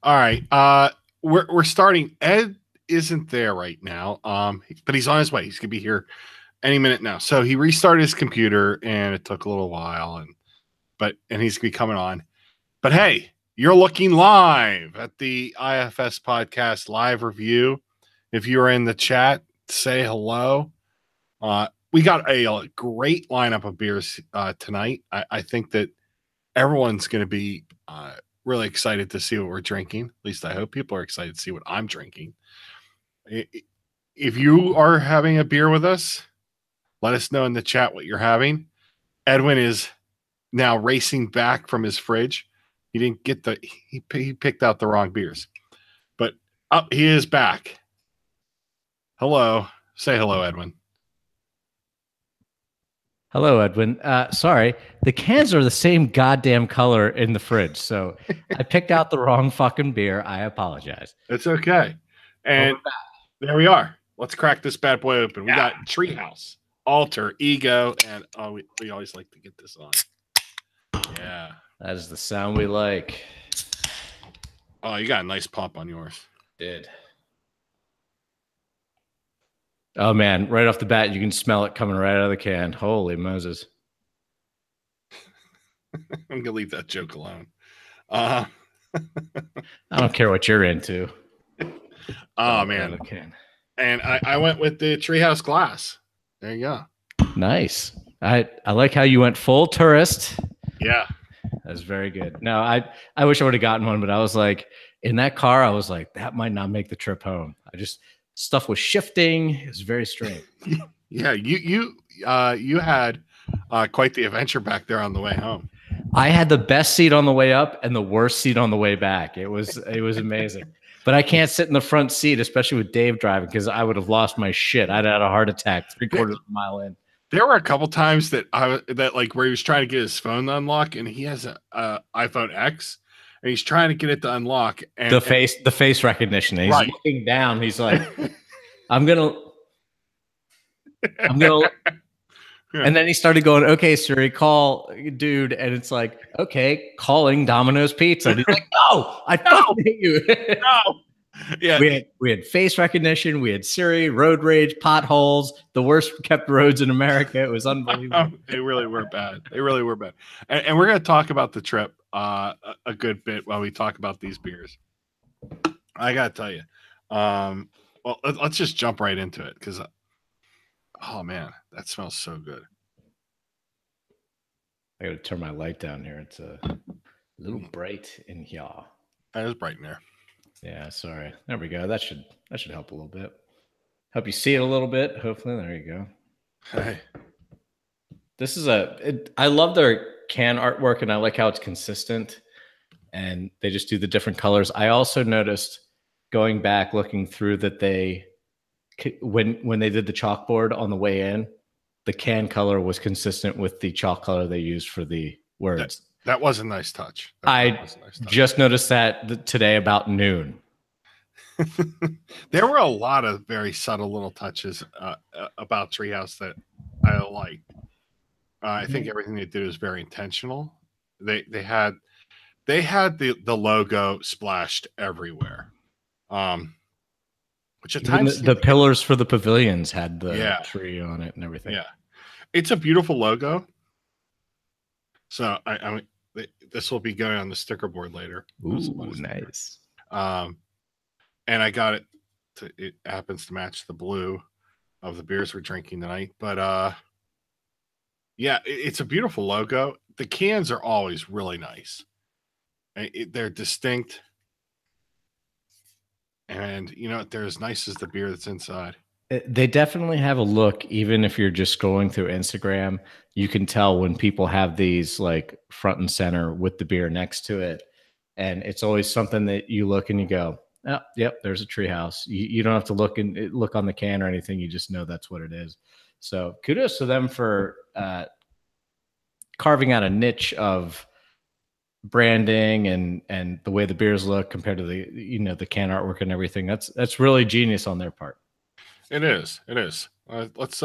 All right. We're starting. Ed isn't there right now. But he's on his way. He's gonna be here any minute now. So he restarted his computer, and it took a little while, and he's gonna be coming on. But hey, you're looking live at the IFS podcast live review. If you're in the chat, say hello. We got a great lineup of beers tonight. I think that everyone's going to be really excited to see what we're drinking. At least I hope people are excited to see what I'm drinking. If you are having a beer with us, let us know in the chat what you're having. Edwin is now racing back from his fridge. He didn't get he picked out the wrong beers, but he is back. Hello. Say hello, Edwin. Hello, Edwin. Sorry, the cans are the same goddamn color in the fridge, so I picked out the wrong fucking beer. I apologize. It's okay. And there we are. Let's crack this bad boy open. We got Treehouse, Alter, Ego, and we always like to get this on. Yeah. That is the sound we like. Oh, you got a nice pop on yours. Did. Oh, man. Right off the bat, you can smell it coming right out of the can. Holy Moses. I'm going to leave that joke alone. I don't care what you're into. Oh, man. And I went with the Treehouse Glass. There you go. Nice. I like how you went full tourist. Yeah. That's very good. No, I wish I would have gotten one, but I was like, in that car, I was like, that might not make the trip home. Stuff was shifting. It was very strange. Yeah, you had quite the adventure back there on the way home. I had the best seat on the way up and the worst seat on the way back. It was amazing. But I can't sit in the front seat, especially with Dave driving, because I would have lost my shit. I'd had a heart attack 3/4 of a mile in. There were a couple times that where he was trying to get his phone to unlock, and he has a iPhone X, and he's trying to get it to unlock. And the face recognition. He's right. Looking down. He's like, I'm gonna. Yeah. And then he started going, okay, Siri, call dude. And it's like, okay, calling Domino's Pizza. And he's like, no, I fucking hate you. No. Yeah. We had face recognition. We had Siri, road rage, potholes, the worst kept roads in America. It was unbelievable. They really were bad. They really were bad. And we're going to talk about the trip a good bit while we talk about these beers. I got to tell you. Well, let's just jump right into it because oh man, that smells so good. I got to turn my light down here. It's a little bright in here. It is bright in there. Yeah, sorry. There we go. That should help a little bit. Help you see it a little bit. Hopefully, there you go. Hey, this is I love their can artwork, and I like how it's consistent, and they just do the different colors. I also noticed going back looking through that they when they did the chalkboard on the way in, the can color was consistent with the chalk color they used for the words. That was a nice touch. Just noticed that today about noon. There were a lot of very subtle little touches about Treehouse that I liked. I think everything they did was very intentional. They had the logo splashed everywhere. Which at times the pillars for the pavilions had the tree on it and everything. Yeah, it's a beautiful logo. So I mean, this will be going on the sticker board later. Ooh, nice. And I got it. It happens to match the blue of the beers we're drinking tonight. But yeah, it's a beautiful logo. The cans are always really nice. They're distinct. And, you know, they're as nice as the beer that's inside. They definitely have a look. Even if you're just scrolling through Instagram, you can tell when people have these like front and center with the beer next to it. And it's always something that you look and you go, oh, yep, there's a Treehouse. You don't have to look on the can or anything. You just know that's what it is. So kudos to them for carving out a niche of branding and the way the beers look compared to the can artwork and everything. That's really genius on their part. It is. Let's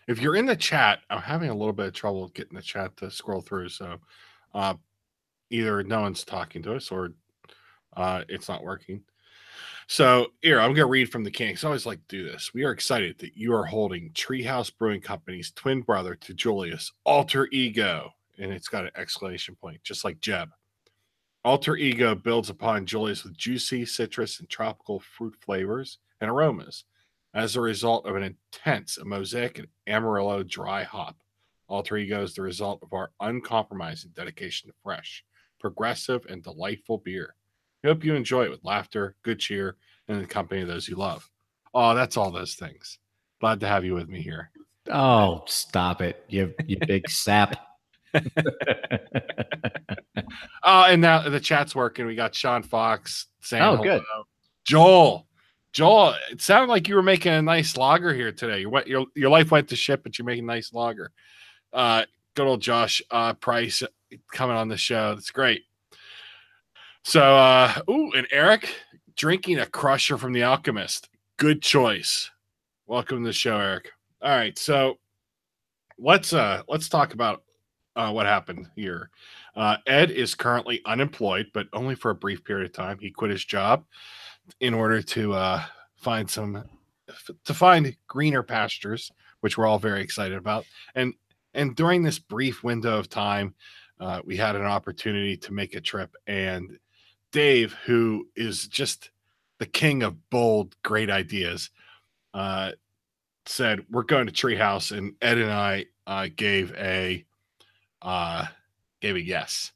if you're in the chat, I'm having a little bit of trouble getting the chat to scroll through. So either no one's talking to us or It's not working. So here, I'm going to read from the can. I always like to do this. We are excited that you are holding Treehouse Brewing Company's twin brother to Julius, Alter Ego. And it's got an exclamation point, just like Jeb. Alter Ego builds upon Julius with juicy citrus and tropical fruit flavors and aromas. As a result of an intense Mosaic and Amarillo dry hop, Alter Ego is the result of our uncompromising dedication to fresh, progressive, and delightful beer. We hope you enjoy it with laughter, good cheer, and in the company of those you love. Oh, that's all those things. Glad to have you with me here. Oh, stop it, you big sap. Oh, and now the chat's working. We got Sean Fox saying, Oh, hello. good. Joel, it sounded like you were making a nice lager here today. Your life went to shit, but you're making a nice lager. Good old Josh Price coming on the show. That's great. So, and Eric drinking a Crusher from the Alchemist. Good choice. Welcome to the show, Eric. All right, so let's talk about what happened here. Ed is currently unemployed, but only for a brief period of time. He quit his job in order to find greener pastures, which we're all very excited about. And during this brief window of time, we had an opportunity to make a trip. And Dave, who is just the king of bold, great ideas, said, we're going to Treehouse. And Ed and I gave a yes.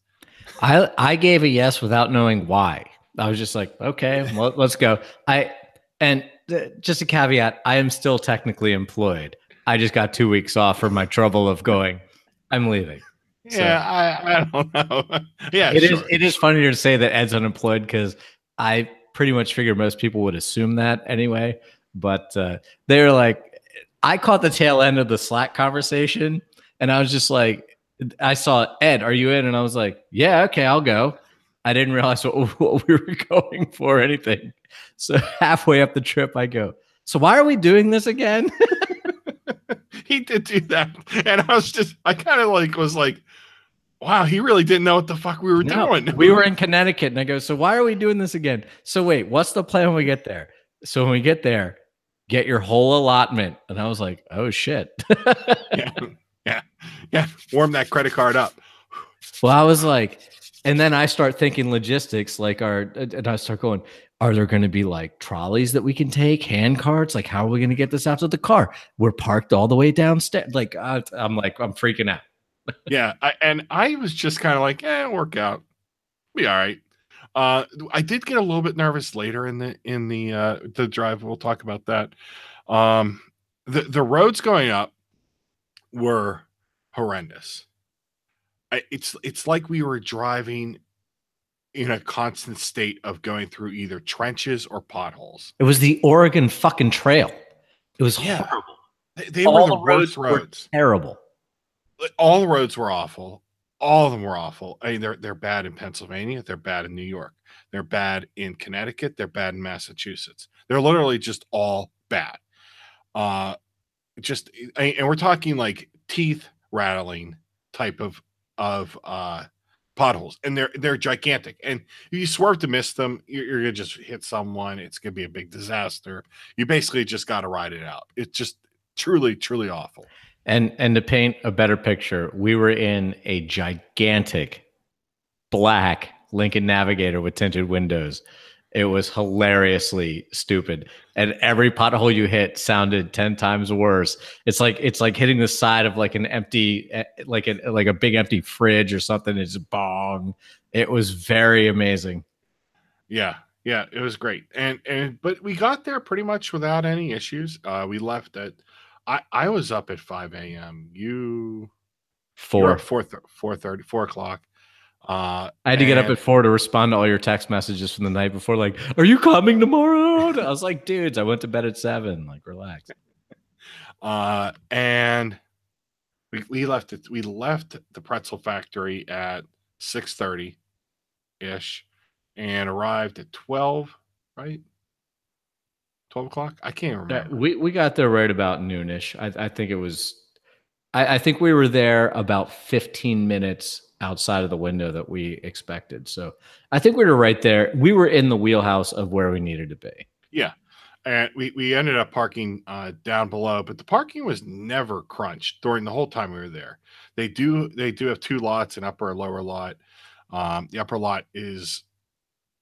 I gave a yes without knowing why. I was just like, okay, well, let's go. Just a caveat, I am still technically employed. I just got 2 weeks off for my trouble of going, I'm leaving. Yeah, so, I don't know. Yeah, it is funnier to say that Ed's unemployed because I pretty much figured most people would assume that anyway. But they're like, I caught the tail end of the Slack conversation, and I was just like, I saw Ed, are you in? And I was like, yeah, okay, I'll go. I didn't realize what we were going for or anything. So halfway up the trip, I go, so why are we doing this again? He did do that. And I kind of was like, wow, he really didn't know what the fuck we were doing. We were in Connecticut, and I go, so why are we doing this again? So wait, what's the plan when we get there? So when we get there, get your whole allotment. And I was like, oh shit. Yeah. Warm that credit card up. Well, I was like, and then I start thinking logistics, and I start going, are there going to be like trolleys that we can take, hand carts? Like, how are we going to get this out to the car? We're parked all the way downstairs. I'm freaking out. Yeah. I was just kind of like, work out. Be all right. I did get a little bit nervous later in the drive. We'll talk about that. The roads going up were horrendous. It's like we were driving in a constant state of going through either trenches or potholes. It was the Oregon fucking Trail. It was horrible. They were the worst roads. Terrible. All the roads were awful. All of them were awful. I mean, they're bad in Pennsylvania. They're bad in New York. They're bad in Connecticut. They're bad in Massachusetts. They're literally just all bad. And we're talking like teeth rattling type of potholes, and they're gigantic. And if you swerve to miss them, you're gonna just hit someone. It's gonna be a big disaster. You basically just got to ride it out. It's just truly, truly awful. And to paint a better picture, we were in a gigantic black Lincoln Navigator with tinted windows. It was hilariously stupid, and every pothole you hit sounded 10 times worse. It's like hitting the side of like an empty, like a big empty fridge or something. It's bong. It was very amazing. Yeah, it was great, but we got there pretty much without any issues. We left at I was up at 5 a.m. You 4:30, 4 o'clock. I had to get up at 4 to respond to all your text messages from the night before. Like, are you coming tomorrow? I was like, dudes, I went to bed at 7. Like, relax. And we left the pretzel factory at 6:30 ish, and arrived at 12. Right. 12 o'clock. I can't remember. We got there right about noonish. I think it was. I think we were there about 15 minutes outside of the window that we expected. So I think we were right there. We were in the wheelhouse of where we needed to be. Yeah. And we ended up parking down below, but the parking was never crunched during the whole time we were there. They do have two lots, an upper and lower lot. The upper lot is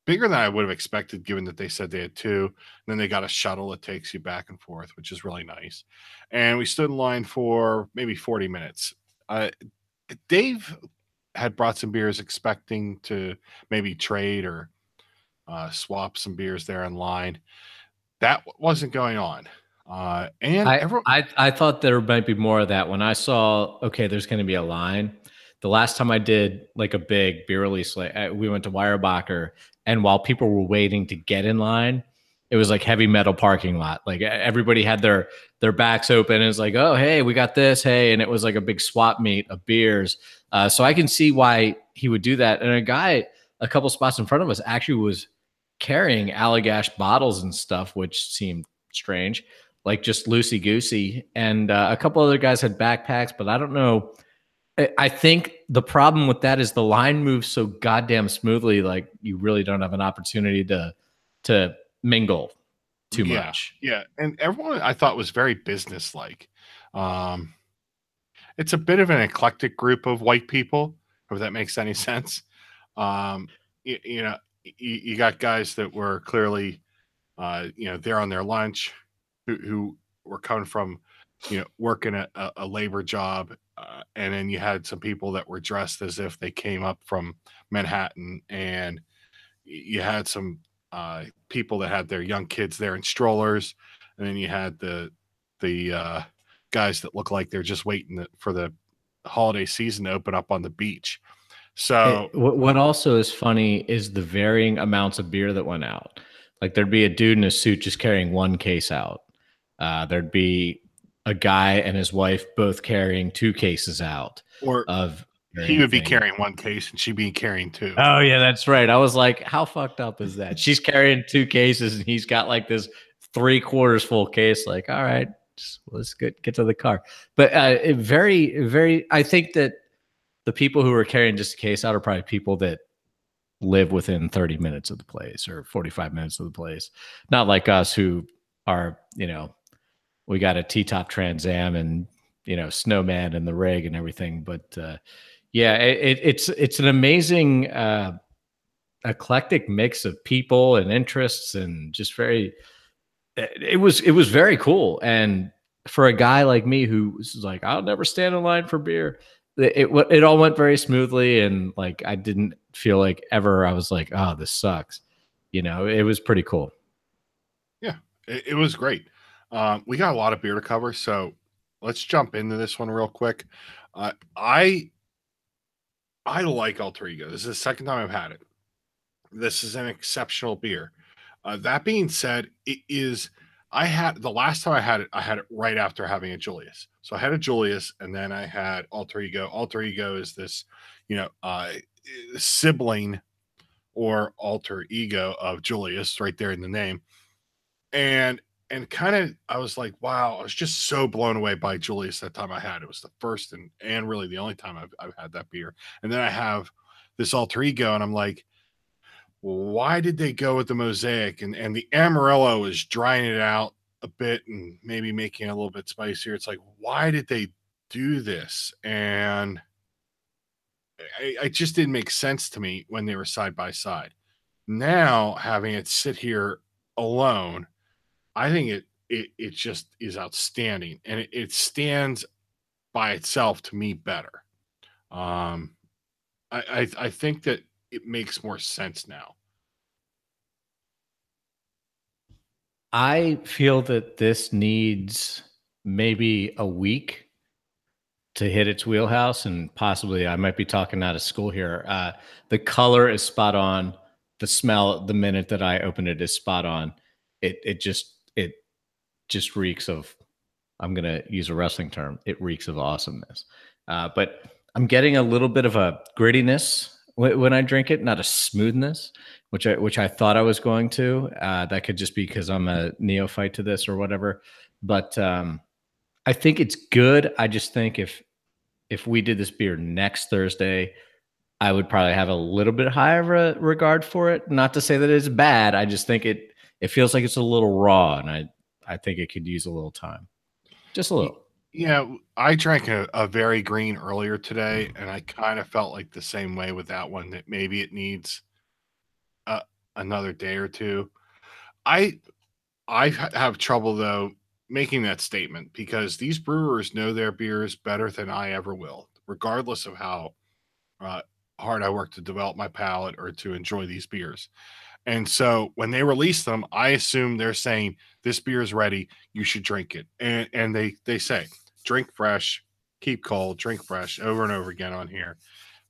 bigger than I would have expected, given that they said they had two. And then they got a shuttle that takes you back and forth, which is really nice. And we stood in line for maybe 40 minutes. Dave had brought some beers, expecting to maybe trade or swap some beers there in line. That wasn't going on. And I thought there might be more of that when I saw, okay, there's going to be a line. The last time I did like a big beer release, like we went to Weyerbacher, and while people were waiting to get in line, it was like heavy metal parking lot. Like everybody had their backs open, and it's like, oh, hey, we got this, hey, and it was like a big swap meet of beers. So I can see why he would do that. And a guy a couple spots in front of us actually was carrying Allagash bottles and stuff, which seemed strange, like just loosey goosey. And a couple other guys had backpacks, but I don't know. I think the problem with that is the line moves so goddamn smoothly. Like you really don't have an opportunity to mingle too much. Yeah. And everyone I thought was very businesslike. It's a bit of an eclectic group of white people, if that makes any sense. You know, you got guys that were clearly, there on their lunch, who were coming from, working a labor job. And then you had some people that were dressed as if they came up from Manhattan, and you had some people that had their young kids there in strollers. And then you had the guys that look like they're just waiting for the holiday season to open up on the beach. So what also is funny is the varying amounts of beer that went out. Like there'd be a dude in a suit just carrying one case out. There'd be a guy and his wife both carrying two cases out. Or he would be carrying one case and she'd be carrying two. Oh yeah, that's right. I was like, how fucked up is that? She's carrying two cases and he's got like this 3/4 full case. Like, all right, let's get to the car. But very, very, I think that the people who are carrying just a case out are probably people that live within 30 minutes of the place or 45 minutes of the place. Not like us who are, we got a T-top Trans Am and, Snowman and the rig and everything. But it's an amazing eclectic mix of people and interests, and just it was very cool. And for a guy like me who was like, I'll never stand in line for beer, it all went very smoothly, and like I didn't feel like ever I was like, oh, this sucks. It was pretty cool. Yeah, it was great. We got a lot of beer to cover, so let's jump into this one real quick. I like Alter Ego. This is the second time I've had it. This is an exceptional beer. That being said, the last time I had it right after having a Julius. So I had a Julius, and then I had Alter Ego. Alter Ego is this, sibling or alter ego of Julius, right there in the name. And kind of, I was like, wow, I was just so blown away by Julius that time I had. It was the first and really the only time I've had that beer. And then I have this Alter Ego, and I'm like, why did they go with the Mosaic? And the Amarillo is drying it out a bit and maybe making it a little bit spicier. It's like, why did they do this? And it just didn't make sense to me when they were side by side. Now, having it sit here alone, I think it just is outstanding, and it stands by itself to me better. I think that it makes more sense now. I feel that this needs maybe a week to hit its wheelhouse, and possibly I might be talking out of school here. The color is spot on. The smell, the minute that I open it, is spot on. It just reeks of, I'm going to use a wrestling term, it reeks of awesomeness. But I'm getting a little bit of a grittiness when I drink it, not a smoothness, which I thought I was going to. That could just be because I'm a neophyte to this or whatever. But I think it's good. I just think if we did this beer next Thursday, I would probably have a little bit higher of a regard for it. Not to say that it's bad. I just think it feels like it's a little raw, and I think it could use a little time, just a little. Yeah, I drank a very green earlier today, and I kind of felt like the same way with that one, that maybe it needs uh, another day or two. I have trouble though making that statement because these brewers know their beers better than I ever will, regardless of how uh, hard I work to develop my palate or to enjoy these beers. And so when they release them, I assume they're saying this beer is ready, you should drink it. And they say drink fresh, keep cold, drink fresh over and over again on here.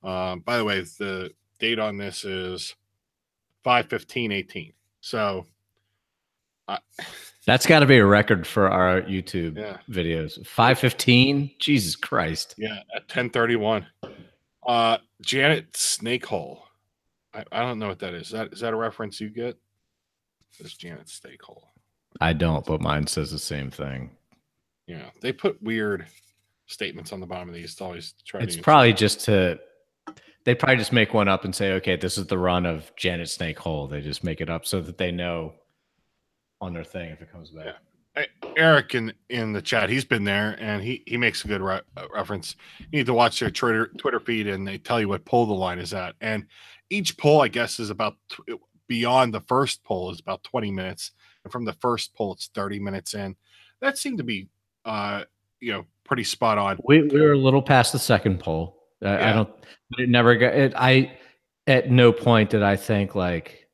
By the way, the date on this is 5/15/18. So that's got to be a record for our YouTube videos. 5:15, Jesus Christ. Yeah, at 10:31. Janet Snakehole. I don't know what that is. Is that a reference you get? It's Janet Snakehole. I don't, but mine says the same thing. Yeah, they put weird statements on the bottom of these to always try. It's probably just they probably just make one up and say, okay, this is the run of Janet Snakehole. They just make it up so that they know on their thing if it comes back. Yeah. Eric in the chat, he's been there and he makes a good reference. You need to watch their Twitter feed and they tell you what pull the line is at. And each pull, I guess, is about beyond the first pull is about 20 minutes. And from the first pull, it's 30 minutes in. That seemed to be, pretty spot on. We were a little past the second pull. I don't, it never got it. At no point did I think like,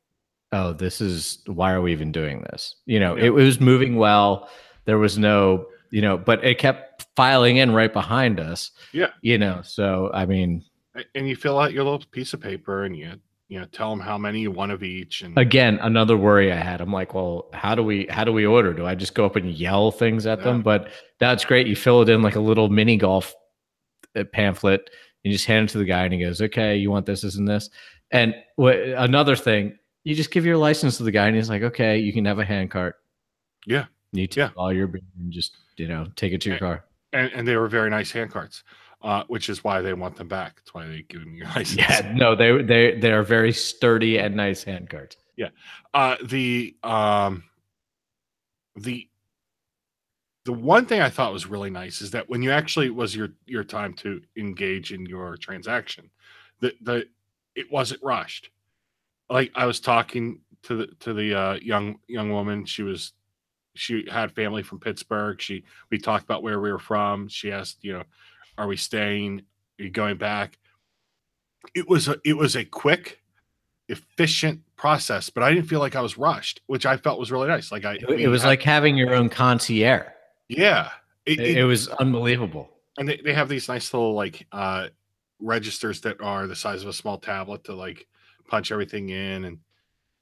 oh, this is, why are we even doing this? It was moving well. There was no, but it kept filing in right behind us. Yeah. So, I mean. And you fill out your little piece of paper and you tell them how many you want of each. And again, another worry I had. I'm like, well, how do we order? Do I just go up and yell things at them? But that's great. You fill it in like a little mini golf pamphlet. You just hand it to the guy and he goes, okay, you want this, and this. And another thing, you just give your license to the guy and he's like, okay, you can have a hand cart. Yeah. You take all your beer and just, take it to your car. And they were very nice hand carts, which is why they want them back. That's why they give them your license. Yeah, no, they are very sturdy and nice hand carts. Yeah. The one thing I thought was really nice is that when you actually was your time to engage in your transaction, it wasn't rushed. Like I was talking to the young woman. She had family from Pittsburgh. We talked about where we were from. She asked, are we staying? Are you going back? It was a quick, efficient process, but I didn't feel like I was rushed, which I felt was really nice. Like it was like having your own concierge. Yeah, it was unbelievable. And they have these nice little like registers that are the size of a small tablet to like punch everything in,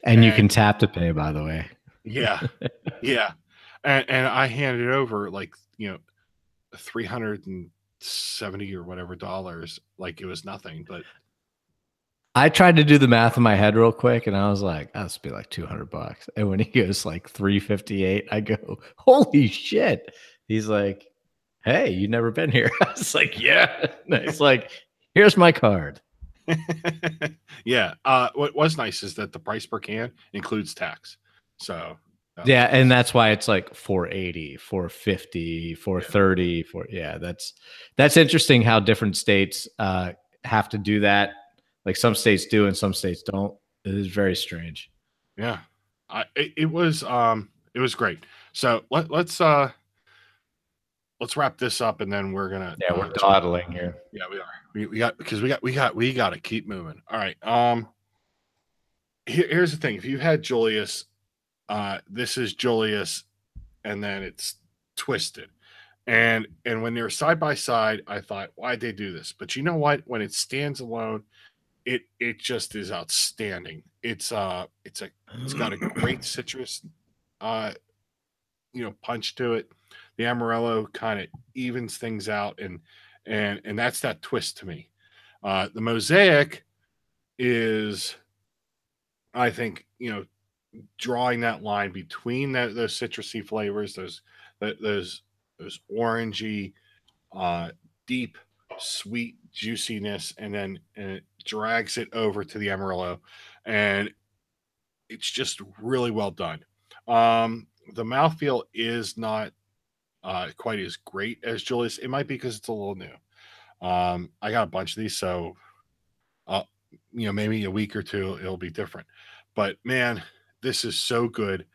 and you can tap to pay, by the way. Yeah. Yeah. And I handed over like, $370 or whatever dollars, like it was nothing. But I tried to do the math in my head real quick and I was like, oh, this would be like $200. And when he goes like 358, I go, holy shit. He's like, hey, you've never been here. I was like, yeah. It's like, here's my card. Yeah. What was nice is that the price per can includes tax. So yeah, and that's why it's like 480, 450, 430, that's interesting how different states have to do that. Like some states do and some states don't. It is very strange. Yeah. It was great. So let's wrap this up and then we're gonna we're dawdling here. Yeah, we are. We got to keep moving. All right. Here's the thing. If you had Julius, this is Julius, and then it's twisted. And when they were side by side, I thought, why'd they do this? But you know what? When it stands alone, it just is outstanding. It's got a great citrus punch to it. The Amarillo kind of evens things out, and that's that twist to me. The Mosaic is, I think, drawing that line between those citrusy flavors, those orangey, deep, sweet juiciness, and then drags it over to the Amarillo, and it's just really well done. The mouthfeel is not quite as great as Julius. It might be because it's a little new. I got a bunch of these, so maybe a week or two it'll be different. But man, this is so good.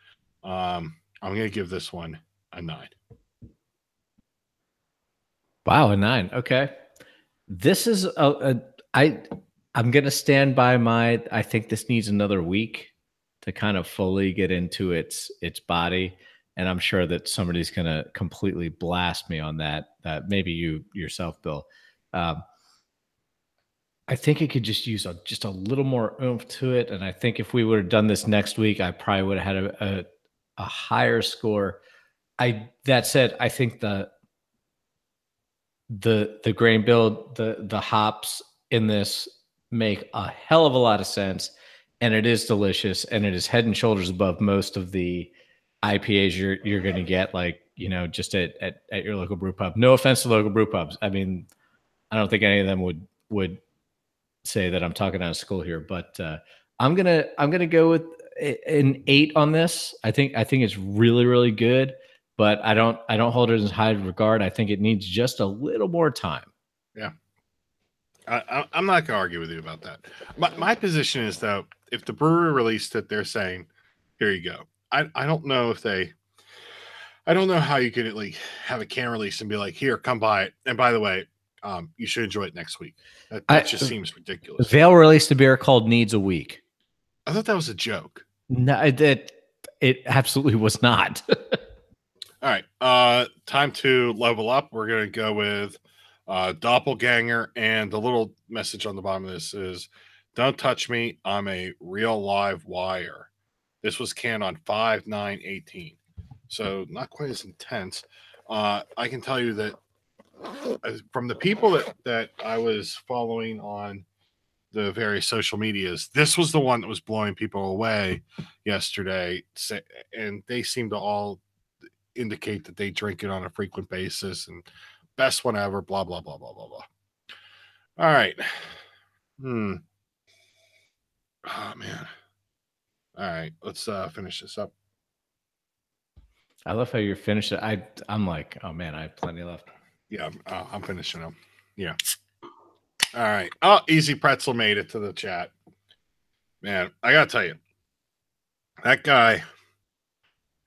I'm gonna give this one a 9. Wow, a 9. Okay. This is I'm gonna stand by my. I think this needs another week to kind of fully get into its body, and I'm sure that somebody's gonna completely blast me on that. Maybe you yourself, Bill. I think it could just use just a little more oomph to it, and I think if we would have done this next week, I probably would have had a higher score. That said, I think the grain build, the hops in this make a hell of a lot of sense, and it is delicious, and it is head and shoulders above most of the IPAs you're going to get, like, just at your local brew pub. No offense to local brew pubs. I mean, I don't think any of them would say that I'm talking out of school here, but I'm gonna go with an 8 on this. I think it's really, really good, but I don't hold it in high regard. I think it needs just a little more time. Yeah, I'm not gonna argue with you about that. My position is, though, if the brewery released it, they're saying, "Here you go." I don't know if they. I don't know how you could like have a can release and be like, "Here, come buy it." And by the way, you should enjoy it next week. That just seems ridiculous. Vail released a beer called Needs a Week. I thought that was a joke. No, it absolutely was not. All right. Time to level up. We're going to go with Doppelganger. And the little message on the bottom of this is, "Don't touch me. I'm a real live wire." This was canned on 5/9/18. So not quite as intense. I can tell you that from the people that I was following on the various social medias, this was the one that was blowing people away yesterday, and they seem to all indicate that they drink it on a frequent basis and best one ever, blah blah blah blah blah blah. All right. Oh man. All right, let's finish this up. I love how you're finished. I'm like, oh man, I have plenty left. Yeah, I'm finishing them. Yeah. All right. Oh, Easy Pretzel made it to the chat. Man, I got to tell you, that guy,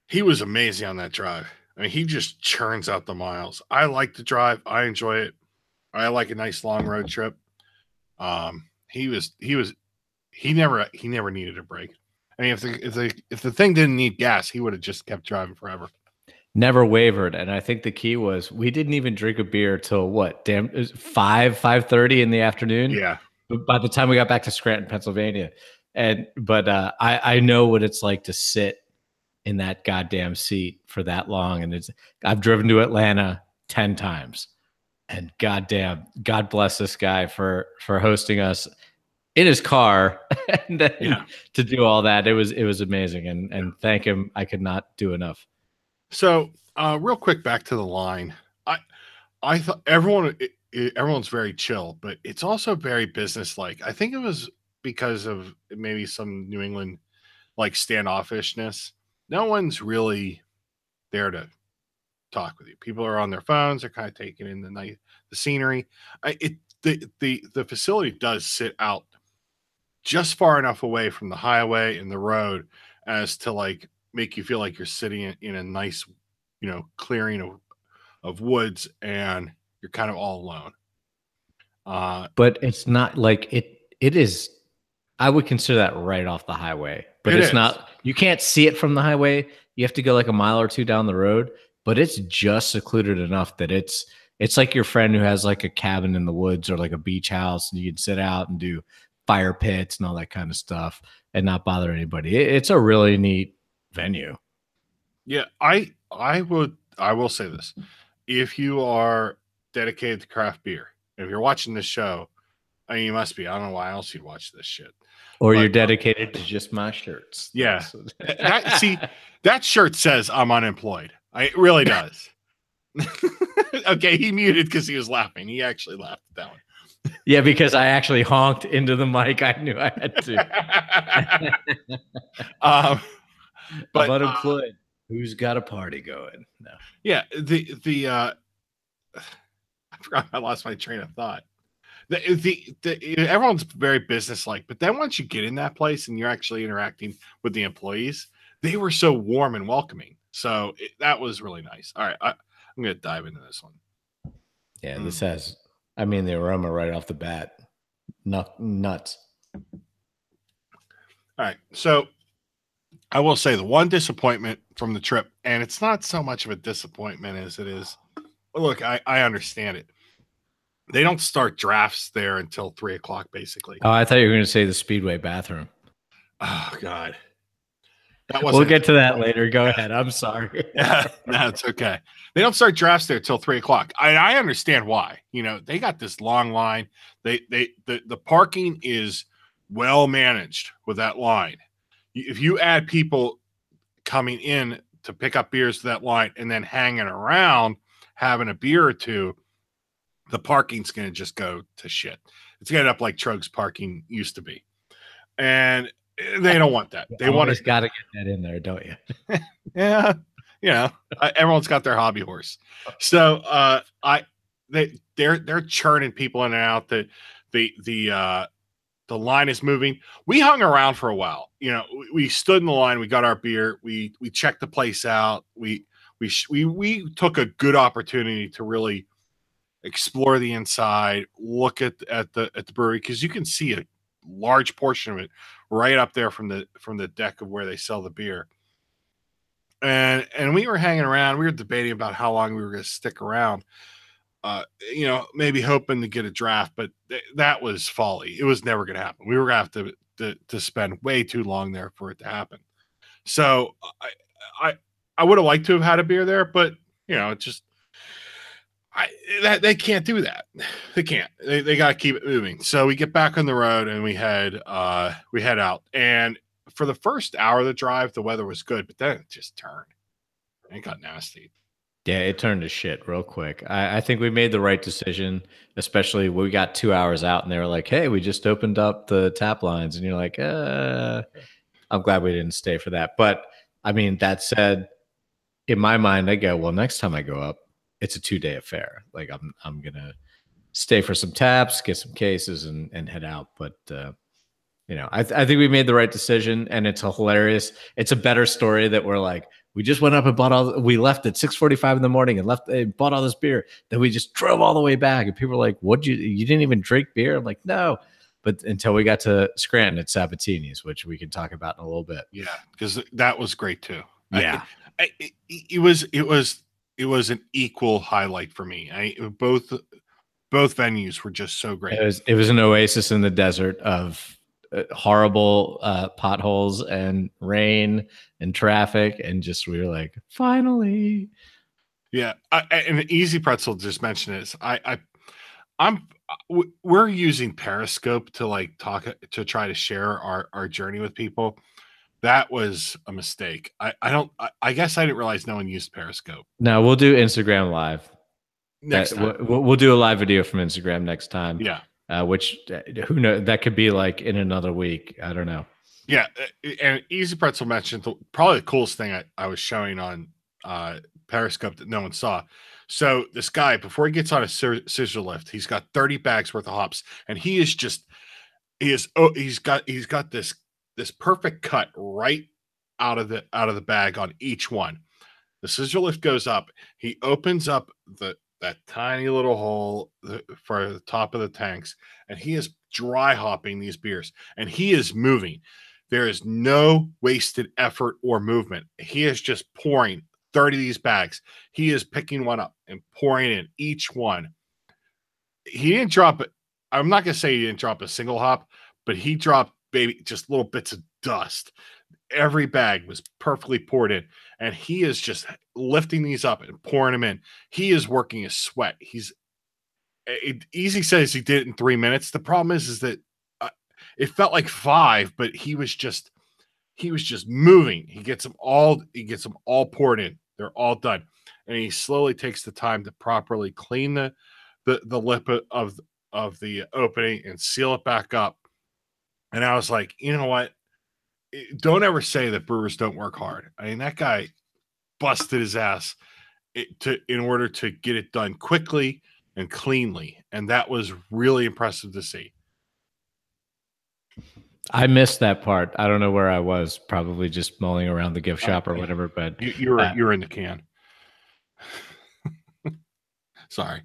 he was amazing on that drive. I mean, he just churns out the miles. I like the drive. I enjoy it. I like a nice long road trip. He never needed a break. I mean, if the thing didn't need gas, he would have just kept driving forever. Never wavered. And I think the key was we didn't even drink a beer till what? Damn, it was 5:30 in the afternoon. Yeah. By the time we got back to Scranton, Pennsylvania. But I know what it's like to sit in that goddamn seat for that long. And I've driven to Atlanta 10 times. And goddamn, God bless this guy for hosting us in his car and then to do all that. It was amazing. And thank him. I could not do enough. So, real quick, back to the line. I thought everyone's very chill, but it's also very businesslike. I think it was because of maybe some New England like standoffishness. No one's really there to talk with you. People are on their phones. They're kind of taking in the scenery. The facility does sit out just far enough away from the highway and the road as to like make you feel like you're sitting in a nice, clearing of woods, and you're kind of all alone. But it's not like it is. I would consider that right off the highway, but it's not. You can't see it from the highway. You have to go like a mile or two down the road, but it's just secluded enough that it's like your friend who has like a cabin in the woods or like a beach house, and you can sit out and do fire pits and all that kind of stuff and not bother anybody. It's a really neat venue. Yeah, I will say this. If you are dedicated to craft beer, if you're watching this show, I mean, you must be. I don't know why else you'd watch this shit. Or you're dedicated to just my shirts. Yeah. That shirt says I'm unemployed. It really does. Okay, he muted because he was laughing. He actually laughed at that one. Yeah, because I actually honked into the mic. I knew I had to. um, I'm but unemployed. Who's got a party going? No. yeah, I forgot I lost my train of thought. Everyone's very businesslike, but then once you get in that place and you're actually interacting with the employees, they were so warm and welcoming. So that was really nice. All right, I'm going to dive into this one. Yeah, this has, I mean, the aroma right off the bat, nuts. All right, so I will say the one disappointment from the trip, and it's not so much of a disappointment as it is. Look, I understand it. They don't start drafts there until 3:00, basically. Oh, I thought you were going to say the Speedway bathroom. Oh God, we'll get to that later. Go ahead. I'm sorry. Yeah, no, it's okay. They don't start drafts there till 3:00. I understand why. You know, they got this long line. The parking is well managed with that line. If you add people coming in to pick up beers to that line and then hanging around having a beer or two, the parking's going to just go to shit. It's going to end up like Trogs parking used to be. And they don't want that. They want to got to get that in there, don't you? Yeah. You know, everyone's got their hobby horse. So they're churning people in and out. The line is moving. We hung around for a while. You know, we stood in the line. We got our beer. We checked the place out. We took a good opportunity to really explore the inside, look at the brewery, because you can see a large portion of it right up there from the deck of where they sell the beer. And we were hanging around. We were debating about how long we were going to stick around. You know, maybe hoping to get a draft, but that was folly. It was never going to happen. We were going to have to spend way too long there for it to happen. So I would have liked to have had a beer there, but you know, it just they can't do that. They can't. They got to keep it moving. So we get back on the road and we head out. And for the first hour of the drive, the weather was good, but then it just turned. It got nasty. Yeah, it turned to shit real quick. I think we made the right decision, especially when we got 2 hours out and they were like, hey, we just opened up the tap lines. And you're like, I'm glad we didn't stay for that. But I mean, that said, in my mind, I go, well, next time I go up, it's a 2-day affair. Like I'm going to stay for some taps, get some cases and head out. But, you know, I think we made the right decision and it's hilarious. It's a better story that we're like, we just went up and we left at 6:45 in the morning and bought all this beer. Then we just drove all the way back. And people were like, you didn't even drink beer? I'm like, no. But until we got to Scranton at Sabatini's, which we can talk about in a little bit. Yeah, because that was great too. Yeah. It was an equal highlight for me. Both venues were just so great. It was an oasis in the desert of horrible potholes and rain and traffic, and just we were like, finally. Yeah, and Easy Pretzel just mentioned this. We're using Periscope to like to try to share our journey with people. That was a mistake. I guess I didn't realize no one used Periscope. No, we'll do Instagram Live next time. We'll do a live video from Instagram next time. Yeah. Which who knows, that could be like in another week. I don't know. Yeah. And Easy Pretzel mentioned probably the coolest thing I was showing on Periscope that no one saw. So this guy, before he gets on a scissor lift, he's got 30 bags worth of hops, and he's got this perfect cut right out of the bag on each one. The scissor lift goes up. He opens up that tiny little hole for the top of the tanks, and he is dry hopping these beers, and he is moving. There is no wasted effort or movement. He is just pouring 30 of these bags. He is picking one up and pouring in each one. He didn't drop it. I'm not going to say he didn't drop a single hop, but he dropped just little bits of dust. Every bag was perfectly poured in, and he is just lifting these up and pouring them in. He is working his sweat. Easy says he did it in 3 minutes. The problem is that it felt like 5, but he was just moving. He gets them all poured in. They're all done, and he slowly takes the time to properly clean the lip of of the opening and seal it back up. And I was like, you know what? Don't ever say that brewers don't work hard. I mean, that guy busted his ass in order to get it done quickly and cleanly, and that was really impressive to see. I missed that part. I don't know where I was. Probably just mulling around the gift shop or whatever. But you're in the can. Sorry.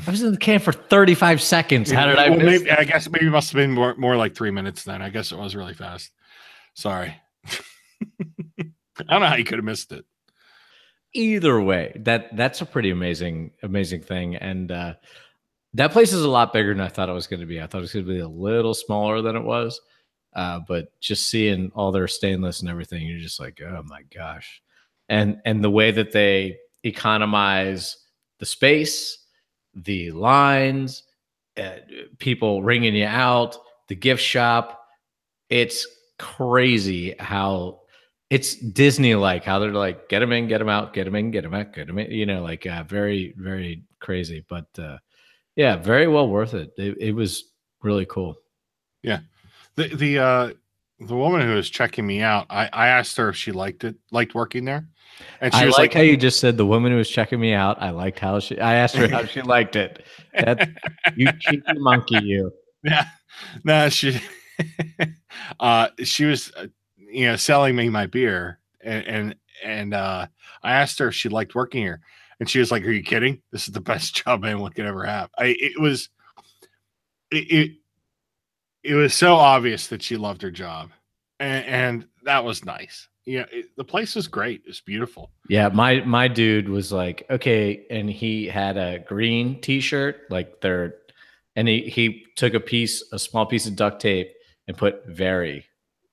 I was in the can for 35 seconds. How did I miss? I guess maybe it must have been more like 3 minutes then. I guess it was really fast. Sorry. I don't know how you could have missed it. Either way, that's a pretty amazing thing. And that place is a lot bigger than I thought it was going to be. I thought it was going to be a little smaller than it was. But just seeing all their stainless and everything, you're just like, oh my gosh. And the way that they economize the space, the lines, people ringing you out, the gift shop. It's crazy how it's Disney-like, how they're like, get them in, get them out, get them in, get them out, get them in, you know, like very, very crazy. But yeah, very well worth it. It was really cool. Yeah. The woman who was checking me out, I asked her if she liked working there. And she was like how you just said the woman who was checking me out. I asked her how she liked it. That's you cheeky monkey, you. Yeah. No, she was selling me my beer and I asked her if she liked working here. And she was like, "Are you kidding? This is the best job anyone could ever have." It was so obvious that she loved her job, and that was nice. Yeah, the place was great. It's beautiful. Yeah, my dude was like, okay, and he had a green T-shirt, like and he took a small piece of duct tape and put "very"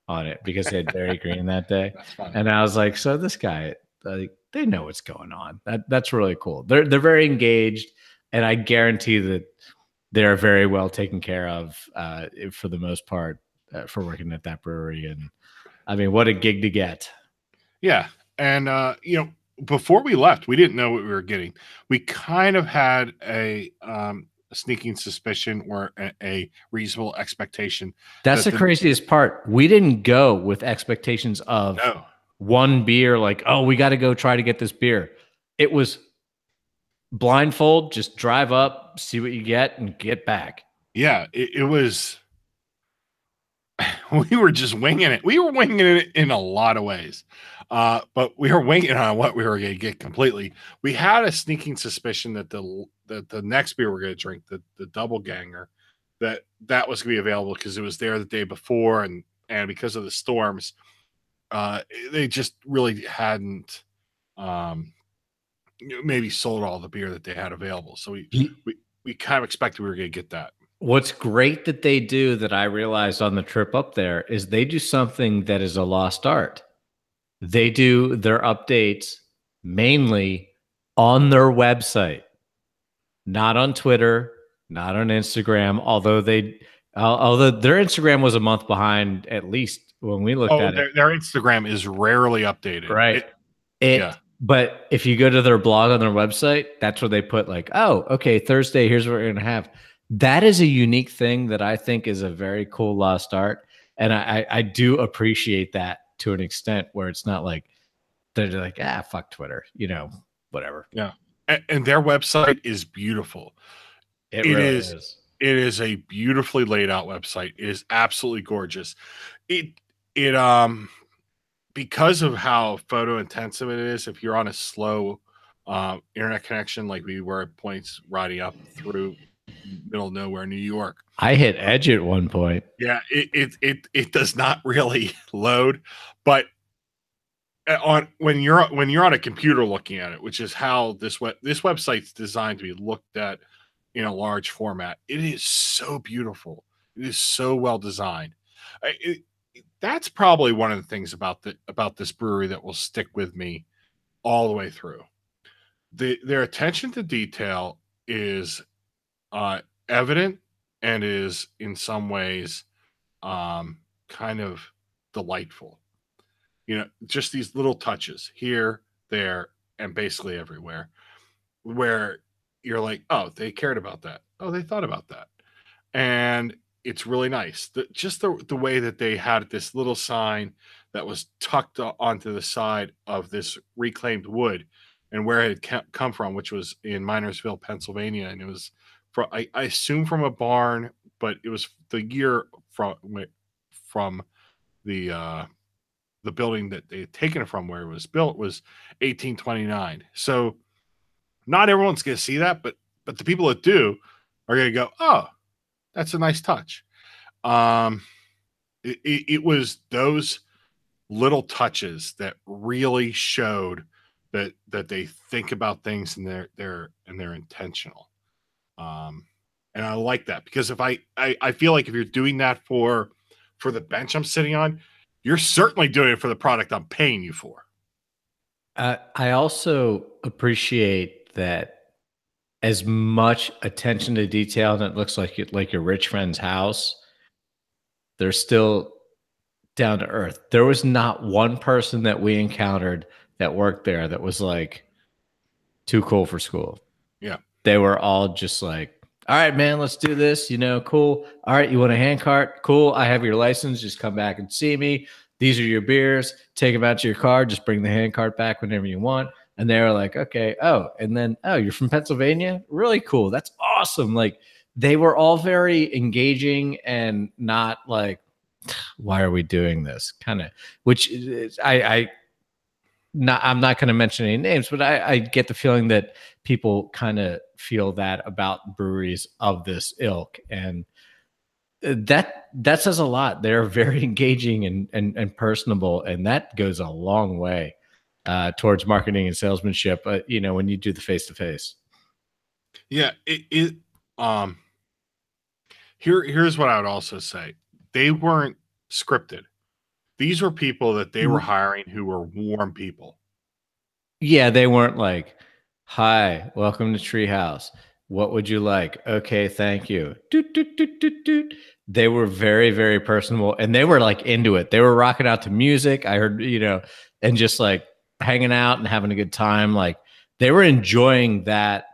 on it because they had very green that day. That's funny. And I was like, so this guy, like, they know what's going on. That's really cool. They're very engaged, and I guarantee that they're very well taken care of for the most part for working at that brewery. And I mean, what a gig to get. Yeah, and before we left, we didn't know what we were getting. We kind of had a sneaking suspicion or a reasonable expectation. That's the craziest part. We didn't go with expectations of one beer, like, oh, we got to go try to get this beer. It was blindfold, just drive up, see what you get, and get back. Yeah, it was. We were just winging it. We were winging it in a lot of ways, but we were winging on what we were going to get completely. We had a sneaking suspicion that the next beer we're going to drink, the Double Ganger, that was going to be available because it was there the day before, and because of the storms, they just really hadn't maybe sold all the beer that they had available. So we kind of expected we were going to get that. What's great that they do that I realized on the trip up there is they do something that is a lost art. They do their updates mainly on their website, not on Twitter, not on Instagram, although their Instagram was a month behind, at least when we looked at it. Their Instagram is rarely updated. Right. But if you go to their blog on their website, that's where they put like, oh, okay, Thursday, here's what we're going to have. That is a unique thing that I think is a very cool lost art. And I do appreciate that to an extent where it's not like they're like, fuck Twitter, whatever. Yeah. And their website is beautiful. It really is. It is a beautifully laid out website. It is absolutely gorgeous. It because of how photo intensive it is, if you're on a slow internet connection, like we were at points riding up through middle of nowhere, New York. I hit Edge at one point. Yeah, it does not really load, but when you're on a computer looking at it, which is how this website's designed to be looked at in a large format, it is so beautiful. It is so well designed. That's probably one of the things about this brewery that will stick with me all the way through. Their attention to detail is evident and is in some ways kind of delightful. Just these little touches here, there, and basically everywhere, where you're like, oh, they cared about that. Oh, they thought about that. And it's really nice. Just the way that they had this little sign that was tucked onto the side of this reclaimed wood and where it had come from, which was in Minersville, Pennsylvania. And it was from, I assume from a barn, but it was the year from the building that they had taken it from where it was built was 1829. So not everyone's going to see that, but the people that do are going to go, oh, that's a nice touch. It was those little touches that really showed that they think about things and they're intentional. And I like that because if I feel like if you're doing that for the bench I'm sitting on, you're certainly doing it for the product I'm paying you for. I also appreciate that as much attention to detail, and it looks like your rich friend's house, they're still down to earth. There was not one person that we encountered that worked there that was like too cool for school. Yeah. They were all just like, all right, man, let's do this. You know, cool. All right, you want a hand cart? Cool. I have your license. Just come back and see me. These are your beers. Take them out to your car. Just bring the hand cart back whenever you want. And they were like, okay. Oh, and then, oh, you're from Pennsylvania? Really cool. That's awesome. Like, they were all very engaging and not like, why are we doing this? Kind of, which is, I'm not going to mention any names, but I get the feeling that people kind of feel that about breweries of this ilk. And that says a lot. They're very engaging and personable. And that goes a long way towards marketing and salesmanship. You know, when you do the face-to-face. Yeah. Here's what I would also say. They weren't scripted. These were people that they were hiring who were warm people. Yeah, they weren't like, hi, welcome to Treehouse. What would you like? Okay, thank you. Doot, doot, doot, doot, doot. They were very, very personable, and they were like into it. They were rocking out to music. I heard, you know, and just like hanging out and having a good time. Like they were enjoying that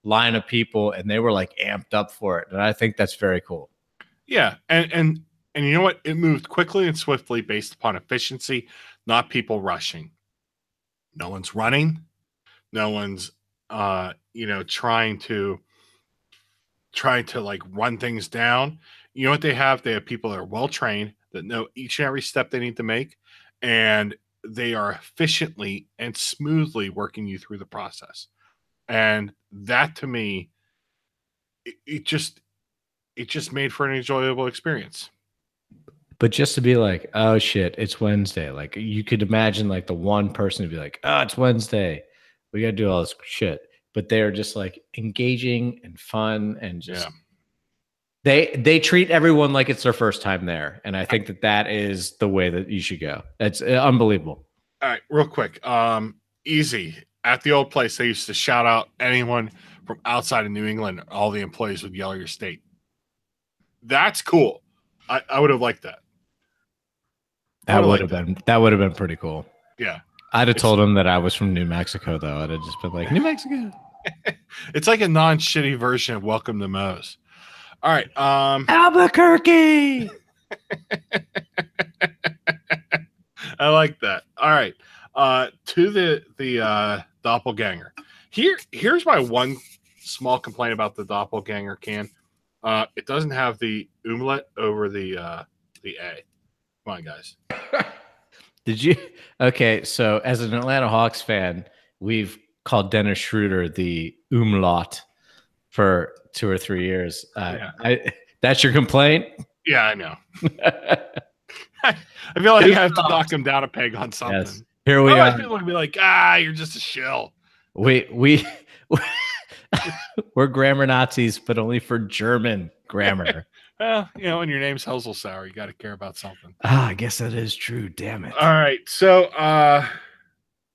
line of people, and they were like amped up for it. And I think that's very cool. Yeah, and you know what? It moved quickly and swiftly based upon efficiency, not people rushing. No one's running. No one's trying to like run things down. You know what they have? They have people that are well trained, that know each and every step they need to make, and they are efficiently and smoothly working you through the process. And that, to me, it just made for an enjoyable experience. But just to be like, oh shit, it's Wednesday. Like you could imagine like the one person to be like, oh, it's Wednesday. We got to do all this shit. But they're just like engaging and fun and just they treat everyone like it's their first time there. And I think that is the way that you should go. That's unbelievable. All right, real quick. Easy. At the old place, they used to shout out anyone from outside of New England. All the employees would yell your state. That's cool. I would have liked that. That would have been pretty cool. Yeah. I'd have told him that I was from New Mexico, though. I'd have just been like, New Mexico. It's like a non-shitty version of Welcome to Moe's. All right. Albuquerque. I like that. All right. To the doppelganger. Here's my one small complaint about the doppelganger can. It doesn't have the umlaut over the A. Come on, guys. Did you? Okay, so as an Atlanta Hawks fan, we've called Dennis Schroeder the umlaut for 2 or 3 years. That's your complaint? Yeah, I know. I feel like I have to knock him down a peg on something. Yes. Here we are. People would be like, you're just a shill. We're grammar Nazis, but only for German grammar. Well, when your name's Helselsauer, you got to care about something. I guess that is true. Damn it. All right. So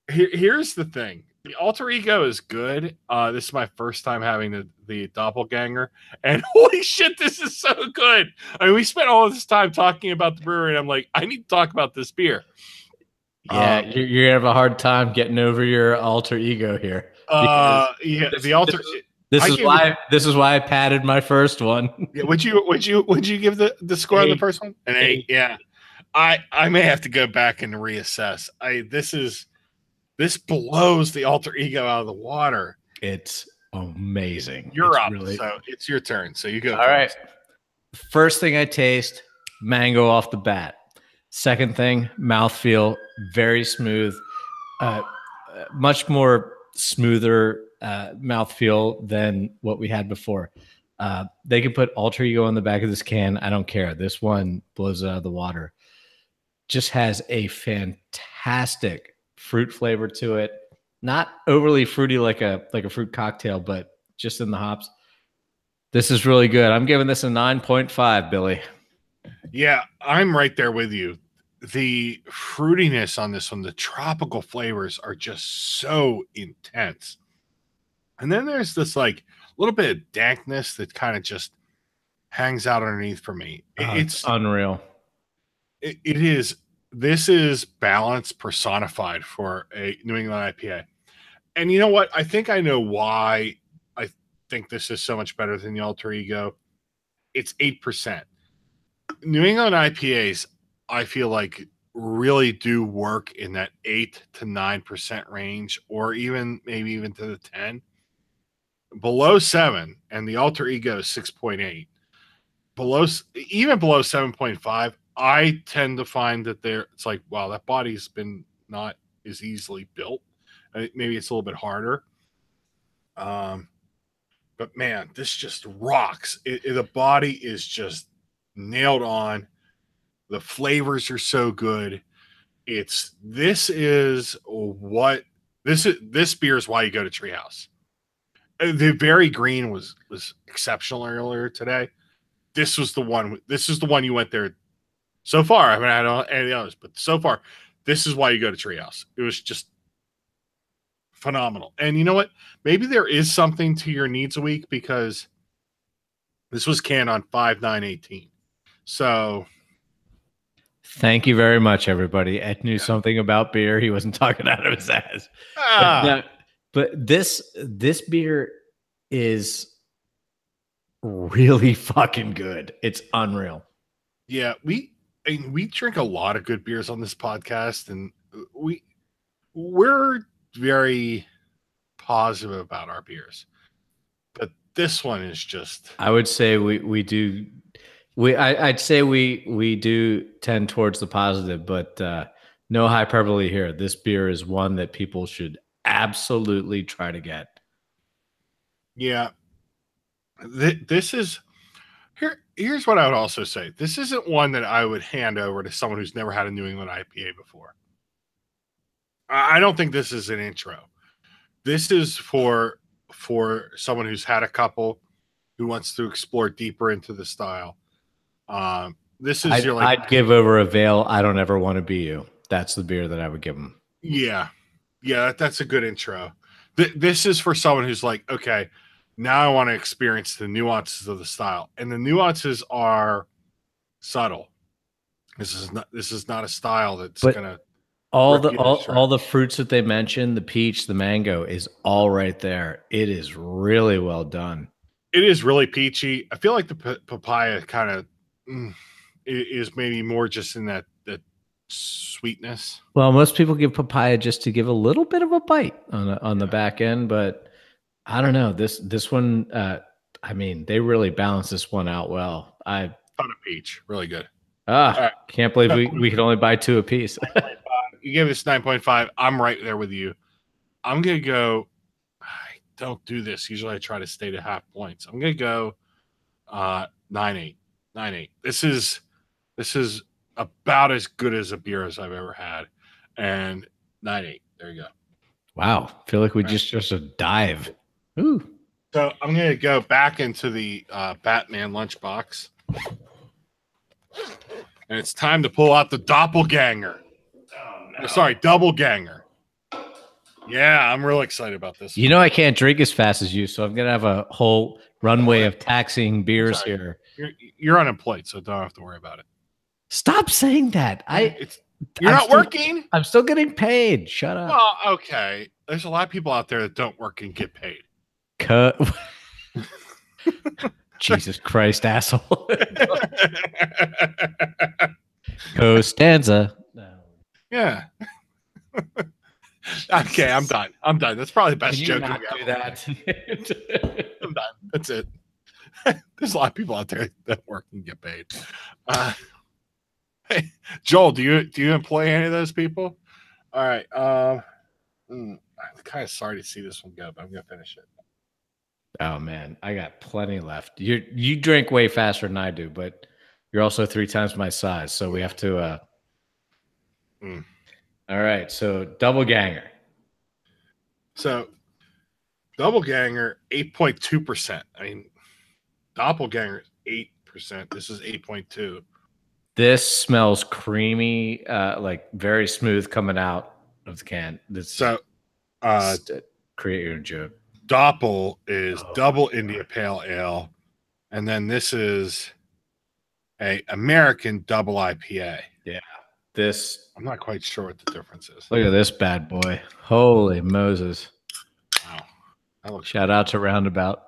here's the thing. The alter ego is good. This is my first time having the doppelganger. And holy shit, this is so good. I mean, we spent all this time talking about the brewery, and I'm like, I need to talk about this beer. Yeah, you're going to have a hard time getting over your alter ego here. The This is why I padded my first one. Yeah, would you give the score on the first one? An 8. Yeah. I may have to go back and reassess. This blows the alter ego out of the water. It's amazing. You're up, so it's your turn. So you go. All right. First thing I taste, mango off the bat. Second thing, mouthfeel, very smooth, much more smoother mouthfeel than what we had before. They could put alter ego on the back of this can. I don't care. This one blows it out of the water. Just has a fantastic fruit flavor to it. Not overly fruity like a fruit cocktail, but just in the hops. This is really good. I'm giving this a 9.5, Billy. Yeah, I'm right there with you. The fruitiness on this one, the tropical flavors are just so intense. And then there's this like little bit of dankness that kind of just hangs out underneath for me. It's unreal. It is. This is balance personified for a New England IPA. And you know what? I think I know why I think this is so much better than the alter ego. It's 8%. New England IPAs, I feel like, really do work in that 8 to 9% range, or maybe even to the 10. Below 7, and the alter ego is 6.8. Even below 7.5, I tend to find that it's like, wow, that body's been not as easily built. Maybe it's a little bit harder. But man, this just rocks. The body is just nailed on. The flavors are so good. This beer is why you go to Treehouse. The Very Green was exceptional earlier today. This is the one you went there. So far, I haven't had any others, but so far, this is why you go to Treehouse. It was just phenomenal. And you know what? Maybe there is something to your needs a week, because this was canned on 5/9/18. So thank you very much, everybody. Ed knew something about beer. He wasn't talking out of his ass. But this beer is really fucking good. It's unreal. Yeah, we drink a lot of good beers on this podcast, and we're very positive about our beers. But this one is just, I would say I'd say we do tend towards the positive, but no hyperbole here. This beer is one that people should absolutely try to get. Yeah. This is here's what I would also say. This isn't one that I would hand over to someone who's never had a New England IPA before. I don't think this is an intro. This is for someone who's had a couple, who wants to explore deeper into the style. This is I'd give over a veil. I don't ever want to be you. That's the beer that I would give them. Yeah. That's a good intro. This is for someone who's like, okay, now I want to experience the nuances of the style, and the nuances are subtle. This is not a style that's gonna. All the fruits that they mentioned, the peach, the mango, is all right there. It is really well done. It is really peachy. I feel like the papaya kind of is maybe more just in that sweetness. Well, most people give papaya just to give a little bit of a bite on the back end, but I don't know. This one, I mean, they really balance this one out well. Ton of peach, really good. Right. Can't believe we could only buy 2 apiece. You gave us 9.5. I'm right there with you. I'm gonna go. I don't do this. Usually, I try to stay to half points. I'm gonna go 9.8. 9.8. This is about as good as a beer as I've ever had, and 9.8. There you go. Wow, I feel like we just a dive. Ooh. So I'm gonna go back into the Batman lunchbox, and it's time to pull out the doppelganger. Oh, sorry, double ganger. Yeah, I'm real excited about this. You know, I can't drink as fast as you, so I'm gonna have a whole runway of taxing beers here. You're unemployed, so don't have to worry about it. Stop saying that. You're not working. I'm still getting paid. Shut up. Well, okay. There's a lot of people out there that don't work and get paid. Jesus Christ, asshole. Costanza. No. Yeah. Okay, I'm done. I'm done. That's probably the best Can you joke. not we do ever that? made. I'm done. That's it. There's a lot of people out there that work and get paid. Hey, Joel, do you employ any of those people? All right. I'm kind of sorry to see this one go, but I'm gonna finish it. Oh man, I got plenty left. You drink way faster than I do, but you're also 3 times my size, so we have to. All right, so double ganger. So Doppelganger 8.2%. I mean, Doppelganger 8%. This is 8.2. This smells creamy, like very smooth coming out of the can. So create your own joke. Doppel is double India Pale Ale, and then this is a American double IPA. Yeah, I'm not quite sure what the difference is. Look at this bad boy! Holy Moses! Wow, shout out to Roundabout.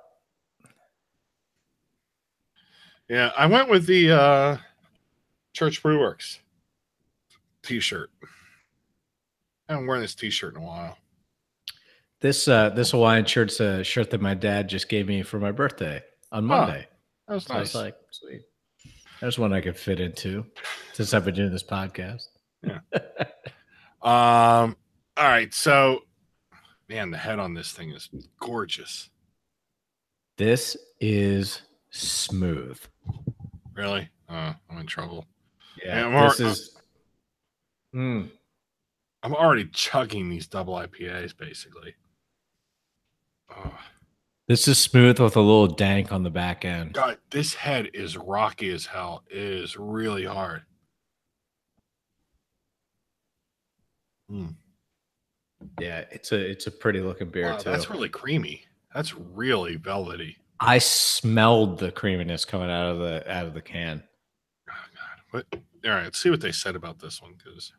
Yeah, I went with the Church Brewworks T-shirt. I haven't worn this T-shirt in a while. This Hawaiian shirt's a shirt that my dad just gave me for my birthday on Monday. That was nice. I was like, sweet. There's one I could fit into since I've been doing this podcast. Yeah. All right. So, man, the head on this thing is gorgeous. This is smooth. Really? I'm in trouble. Yeah. I'm already chugging these double IPAs, basically. Oh. This is smooth with a little dank on the back end. God, this head is rocky as hell. It is really hard. Yeah, it's a pretty looking beer too. That's really creamy. That's really velvety. I smelled the creaminess coming out of the can. Oh God! All right, let's see what they said about this one, because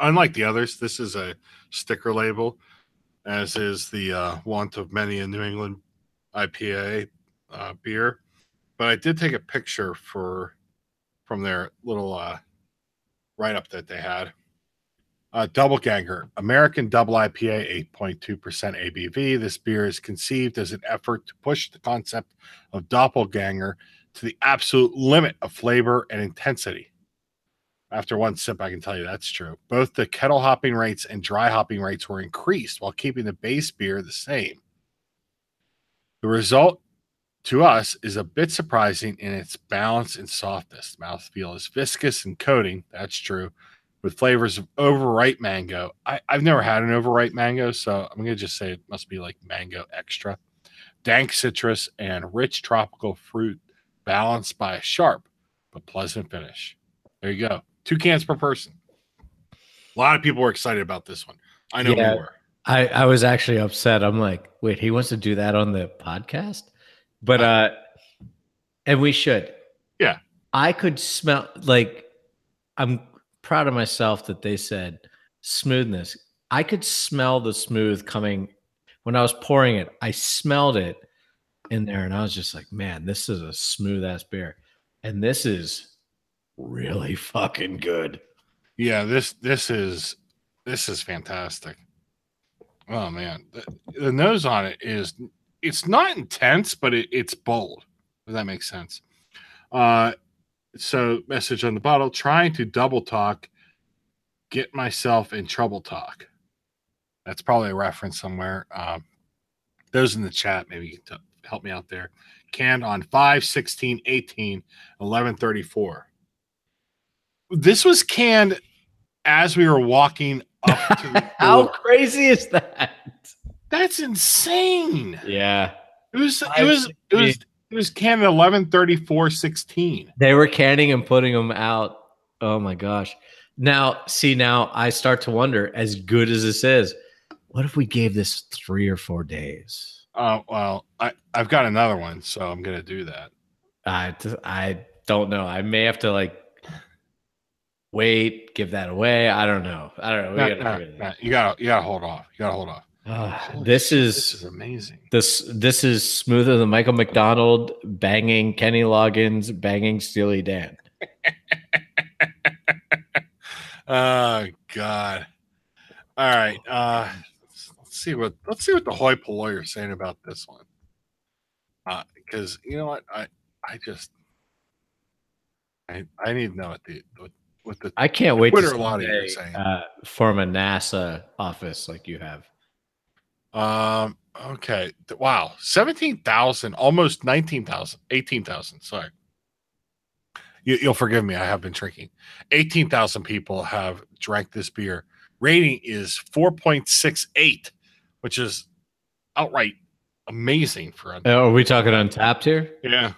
unlike the others, this is a sticker label, as is the want of many a New England IPA beer. But I did take a picture from their little write-up that they had. Double Ganger, American Double IPA, 8.2% ABV. This beer is conceived as an effort to push the concept of doppelganger to the absolute limit of flavor and intensity. After one sip, I can tell you that's true. Both the kettle hopping rates and dry hopping rates were increased while keeping the base beer the same. The result to us is a bit surprising in its balance and softness. Mouthfeel is viscous and coating. That's true. With flavors of overripe mango. I've never had an overripe mango, so I'm going to just say it must be like mango extra. Dank citrus and rich tropical fruit balanced by a sharp but pleasant finish. There you go. 2 cans per person. A lot of people were excited about this one. I know we were. I was actually upset. I'm like, wait, he wants to do that on the podcast? But and we should. Yeah. I could smell, like, I'm proud of myself that they said smoothness. I could smell the smooth coming when I was pouring it. I smelled it in there and I was just like, man, this is a smooth ass beer. And this is really fucking good. Yeah, this is fantastic. Oh man. The nose on it it's not intense, but it's bold. If that makes sense. So, message on the bottle, trying to double talk, get myself in trouble talk. That's probably a reference somewhere. Those in the chat, maybe you can help me out there. Canned on 5/16/18, 11/34. This was canned as we were walking up to the door. How crazy is that? That's insane. Yeah. It was canned at 11/34/16. They were canning and putting them out. Oh my gosh. Now I start to wonder, as good as this is, what if we gave this 3 or 4 days? Oh, well, I've got another one, so I'm going to do that. I don't know. I may have to wait, give that away. I don't know. You got to hold off. This This is is amazing. this is smoother than Michael McDonald banging Kenny Loggins, banging Steely Dan. Oh God. All right. Let's see what the hoi polloi are saying about this one. Because you know what, I just I need to know what the I can't wait to Twitter lottie are someday saying. form a NASA office like you have. Okay. Wow. 17,000, almost 19,000, 18,000. Sorry. You'll forgive me. I have been drinking. 18,000 people have drank this beer. Rating is 4.68, which is outright amazing for Are we talking Untapped here? yeah.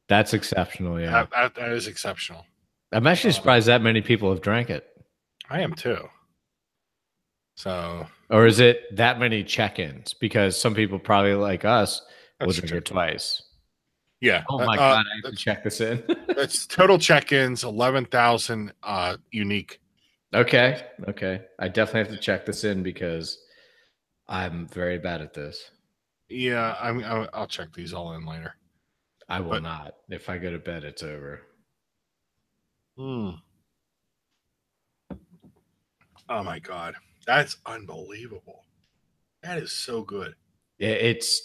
That's exceptional. Yeah. That is exceptional. I'm actually surprised that many people have drank it. I am too. So, or is it that many check-ins? Because some people probably like us will drink it twice. Yeah. Oh my God, I have to check this in. That's total check-ins, 11,000 unique. Okay. I definitely have to check this in because I'm very bad at this. Yeah, I'll check these all in later. I will not. If I go to bed, it's over. Oh my God. That's unbelievable. That is so good. It's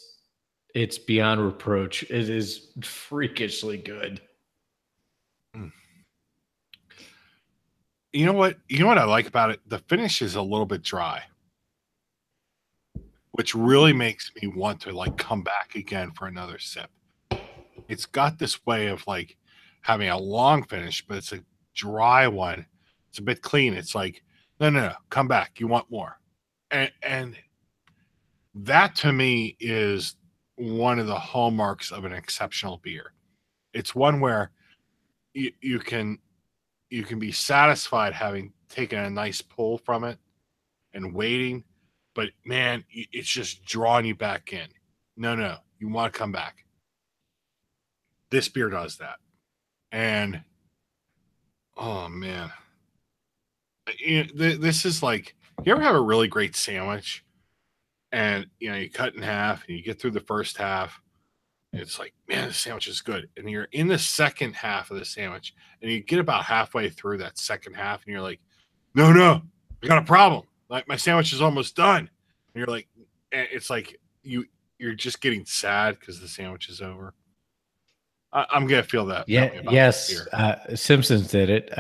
beyond reproach. It is freakishly good. You know what? I like about it? The finish is a little bit dry, which really makes me want to like come back again for another sip. It's got this way of like having a long finish, but it's a dry one. It's a bit clean. It's like, no, come back. You want more. And that to me is one of the hallmarks of an exceptional beer. It's one where you can be satisfied having taken a nice pull from it and waiting, but man, it's just drawing you back in. No, you want to come back. This beer does that. And oh man, this is like, you ever have a really great sandwich and you cut in half and you get through the first half, and it's like, man, the sandwich is good, and you're in the second half of the sandwich and you get about halfway through that second half and you're like, no, I got a problem, like my sandwich is almost done, and you're like, it's like you're just getting sad because the sandwich is over. I'm gonna feel that. Yes. Simpsons did it.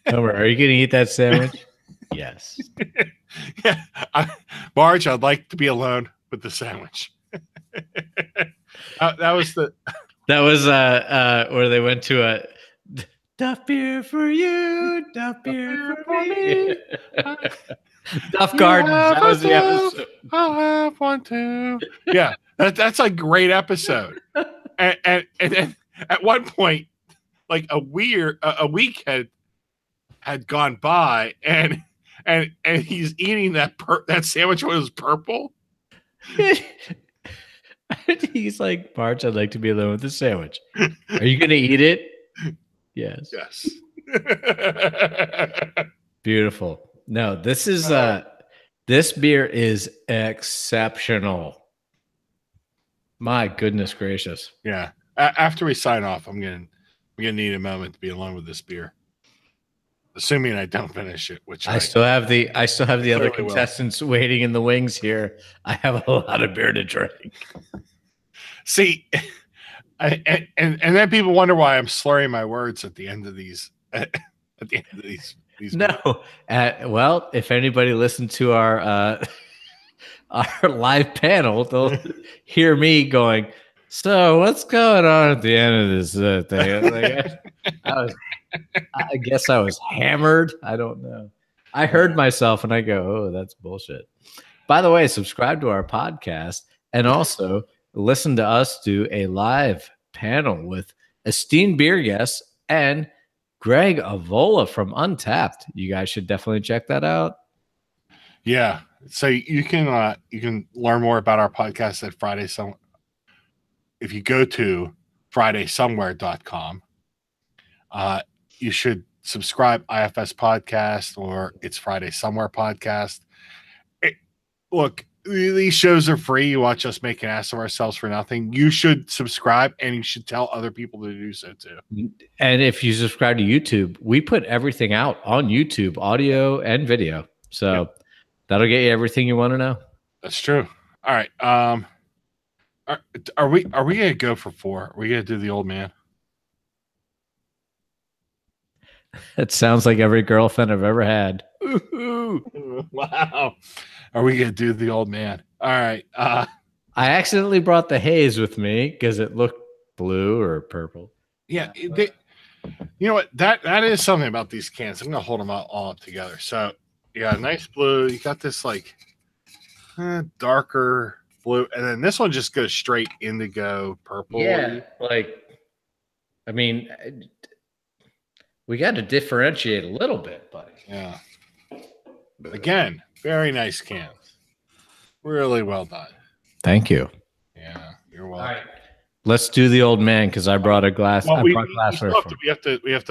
Homer, are you going to eat that sandwich? Yes. Yeah, Marge, I'd like to be alone with the sandwich. That was where they went to a Duff beer for you, Duff beer for me. Duff Gardens. That was the episode. I'll have one too. Yeah, that's a great episode. And then at one point, like a week had gone by, and he's eating that sandwich was purple. He's like, Marge, I'd like to be alone with the sandwich. Are you going to eat it? Yes. Beautiful. No, this is this beer is exceptional. My goodness gracious. Yeah. After we sign off, I'm gonna need a moment to be alone with this beer. Assuming I don't finish it, which I still have the other contestants waiting in the wings here. I have a lot of beer to drink. See, and then people wonder why I'm slurring my words at the end of these. No, well, if anybody listened to our live panel, they'll hear me going, so what's going on at the end of this thing? I guess I was hammered. I don't know. I heard myself and I go, oh, that's bullshit. By the way, subscribe to our podcast and also listen to us do a live panel with esteemed beer guests and Greg Avola from Untapped. You guys should definitely check that out. Yeah. So you can learn more about our podcast at Friday Somewhere. If you go to FridaySomewhere.com, you should subscribe IFS Podcast or It's Friday Somewhere Podcast. look, these shows are free. You watch us make an ass of ourselves for nothing. You should subscribe, and you should tell other people to do so too. And if you subscribe to YouTube, we put everything out on YouTube, audio and video. So that'll get you everything you want to know. That's true. All right. Are we gonna go for 4? Are we gonna do the old man? It sounds like every girlfriend I've ever had. Wow. Are we gonna do the old man? All right. I accidentally brought the haze with me because it looked blue or purple. Yeah. You know what? That is something about these cans. I'm gonna hold them all up together. So you got a nice blue. You got this like darker blue, and then this one just goes straight indigo purple. Yeah, like I mean, we got to differentiate a little bit, buddy. Yeah. But again, very nice cans. Really well done. Thank you. Yeah, you're welcome. All right. Let's do the old man because I brought a glass. Well, I brought glassware. We have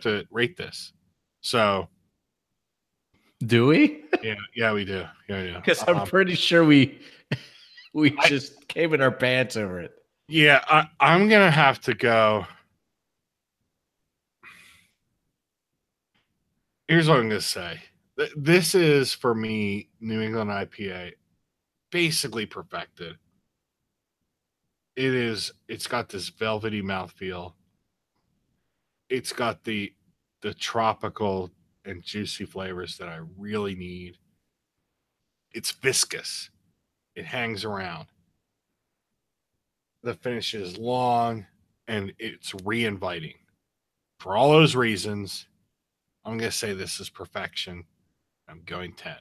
to rate this. So do we? Yeah, we do. Yeah. Because I'm pretty sure we just came in our pants over it. Yeah, I'm gonna have to go. Here's what I'm gonna say. This is for me, New England IPA, basically perfected. It's got this velvety mouthfeel. It's got the tropical and juicy flavors that I really need. It's viscous. It hangs around. The finish is long and it's re-inviting. For all those reasons, I'm going to say this is perfection. I'm going 10.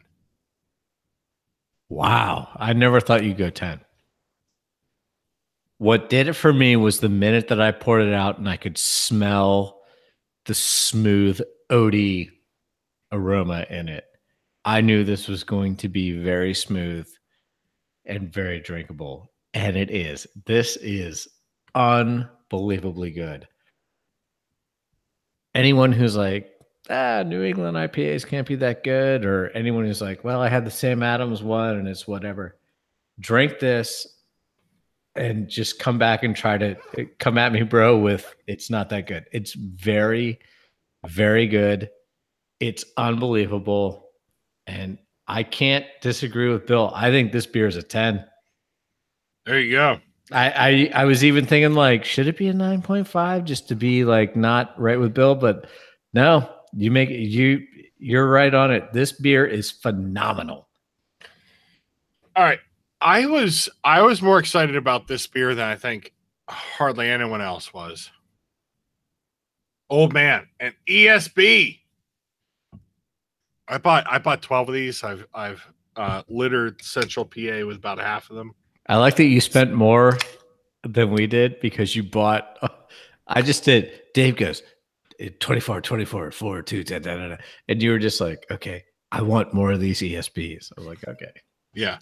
Wow. I never thought you'd go 10. What did it for me was the minute that I poured it out and I could smell the smooth oaty aroma in it. I knew this was going to be very smooth and very drinkable. And it is. This is unbelievably good. Anyone who's like, New England IPAs can't be that good, or anyone who's like, well, I had the Sam Adams one and it's whatever, drink this and just come back and try to come at me, bro, with it's not that good. It's very, very good. It's unbelievable. And I can't disagree with Bill. I think this beer is a 10. There you go. I was even thinking like, should it be a 9.5 just to be like not right with Bill? But no, you're right on it. This beer is phenomenal. All right. I was more excited about this beer than I think hardly anyone else was. Old Man and ESB. I bought 12 of these. I've littered Central PA with about half of them. I like that you spent more than we did because you bought. I just did. Dave goes 24, 4, 2, 10, and you were just like, okay, I want more of these ESBs. I was like, okay, yeah.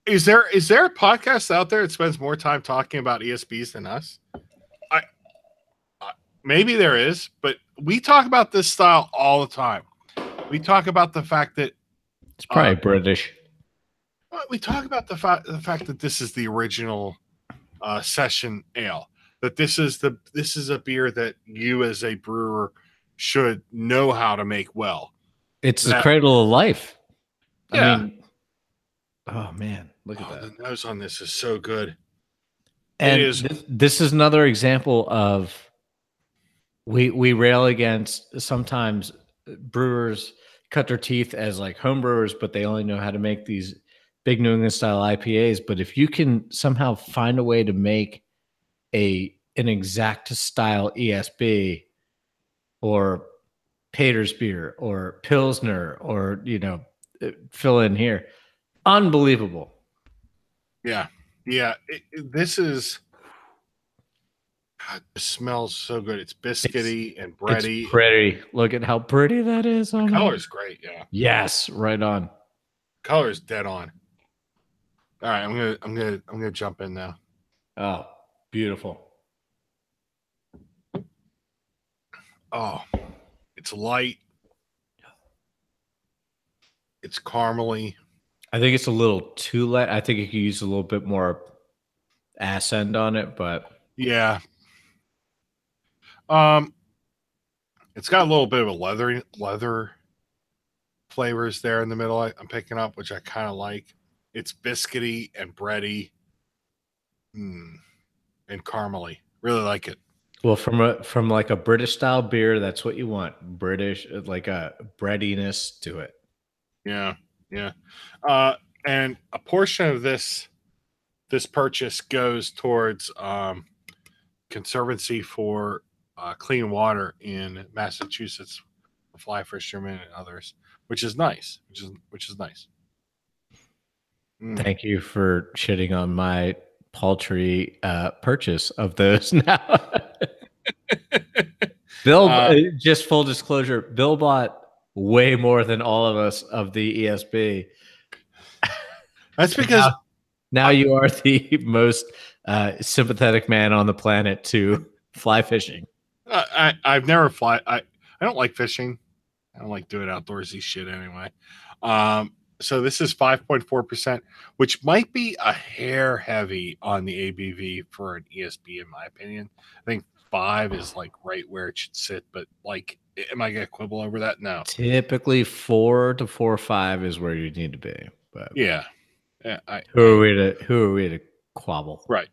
Is there a podcast out there that spends more time talking about ESBs than us? Maybe there is, but we talk about this style all the time. We talk about the fact that it's probably British. We talk about the fact that this is the original session ale. That this is a beer that you as a brewer should know how to make well. It's the cradle of life. Yeah. I mean, oh man, look at that. The nose on this is so good. And this is another example of we rail against sometimes brewers cut their teeth as like home brewers, but they only know how to make these big New England style IPAs. But if you can somehow find a way to make an exact style ESB or Pater's beer or Pilsner or, fill in here, unbelievable. Yeah. Yeah. This is, God, it smells so good. It's biscuity and bready. It's pretty. Look at how pretty that is. The color's great. Yeah. Yes. Right on. Color's dead on. All right. I'm gonna jump in now. Oh, beautiful. Oh, it's light. It's caramely. I think it's a little too light. I think you could use a little bit more ass end on it, but Yeah. Um, it's got a little bit of a leather flavors there in the middle. I'm picking up, which I kind of like. It's biscuity and bready, and caramely. Really like it. well, from like a British style beer, that's what you want. British, like a breadiness to it. Yeah, yeah. Uh, and a portion of this purchase goes towards Conservancy for Clean Water in Massachusetts, Fly Fishermen and others, which is nice. Which is nice. Thank you for shitting on my paltry purchase of those now. Bill, just full disclosure, Bill bought way more than all of us of the ESB. That's because now you are the most sympathetic man on the planet to fly fishing. I've never fly. I don't like fishing. I don't like doing outdoorsy shit anyway. So this is 5.4%, which might be a hair heavy on the ABV for an ESB, in my opinion. I think 5 is like right where it should sit, but like, am I gonna quibble over that? No. Typically 4 to 4.5 is where you need to be. But yeah, who are we to quabble? Right.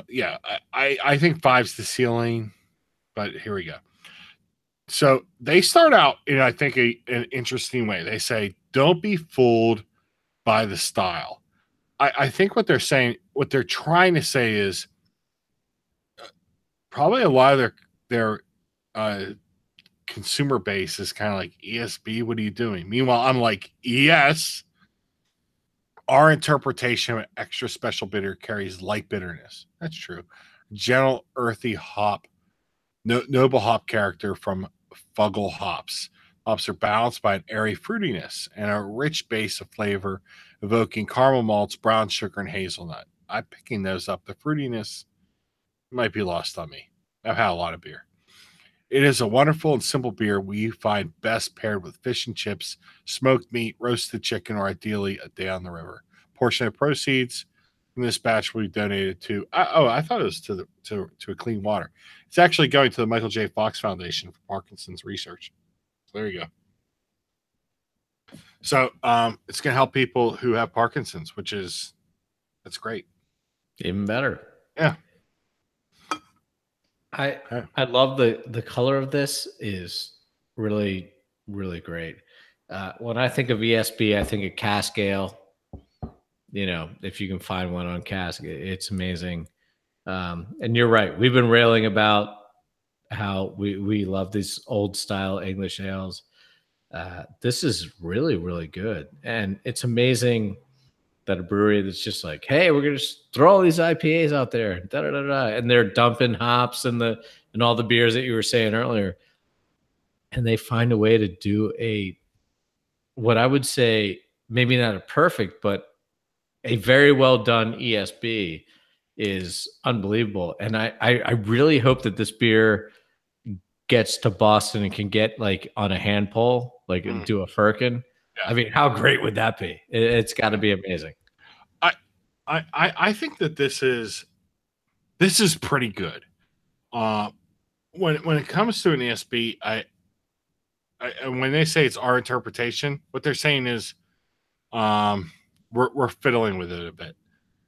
Yeah, I think 5's the ceiling, but here we go. So they start out in, I think, an interesting way. They say, don't be fooled by the style. I think what they're trying to say is probably a lot of their consumer base is kind of like, ESB, what are you doing? Meanwhile, I'm like, yes, our interpretation of extra special bitter carries light bitterness. That's true. Gentle, earthy hop, noble hop character from Fuggle hops. Hops are balanced by an airy fruitiness and a rich base of flavor, evoking caramel malts, brown sugar, and hazelnut. I'm picking those up. The fruitiness might be lost on me. I've had a lot of beer. It is a wonderful and simple beer we find best paired with fish and chips, smoked meat, roasted chicken, or ideally a day on the river. Portion of proceeds from this batch will be donated to. I thought it was to a Clean Water. It's actually going to the Michael J. Fox Foundation for Parkinson's research. So there you go. So it's going to help people who have Parkinson's, that's great. Even better. Yeah. I love the color of this is really, really great. When I think of ESB, I think of cask ale. You know, if you can find one on cask, it's amazing. And you're right. We've been railing about how we love these old style English ales. This is really, really good. And it's amazing that a brewery that's just like, hey, we're gonna just throw all these IPAs out there, and they're dumping hops and all the beers that you were saying earlier, and they find a way to do what I would say maybe not a perfect, but a very well done ESB is unbelievable. And I really hope that this beer gets to Boston and can get like on a hand pull, like do a firkin. Yeah. I mean, how great would that be? It's got to be amazing. I think that this is pretty good. When it comes to an ESB, when they say it's our interpretation, what they're saying is, we're fiddling with it a bit.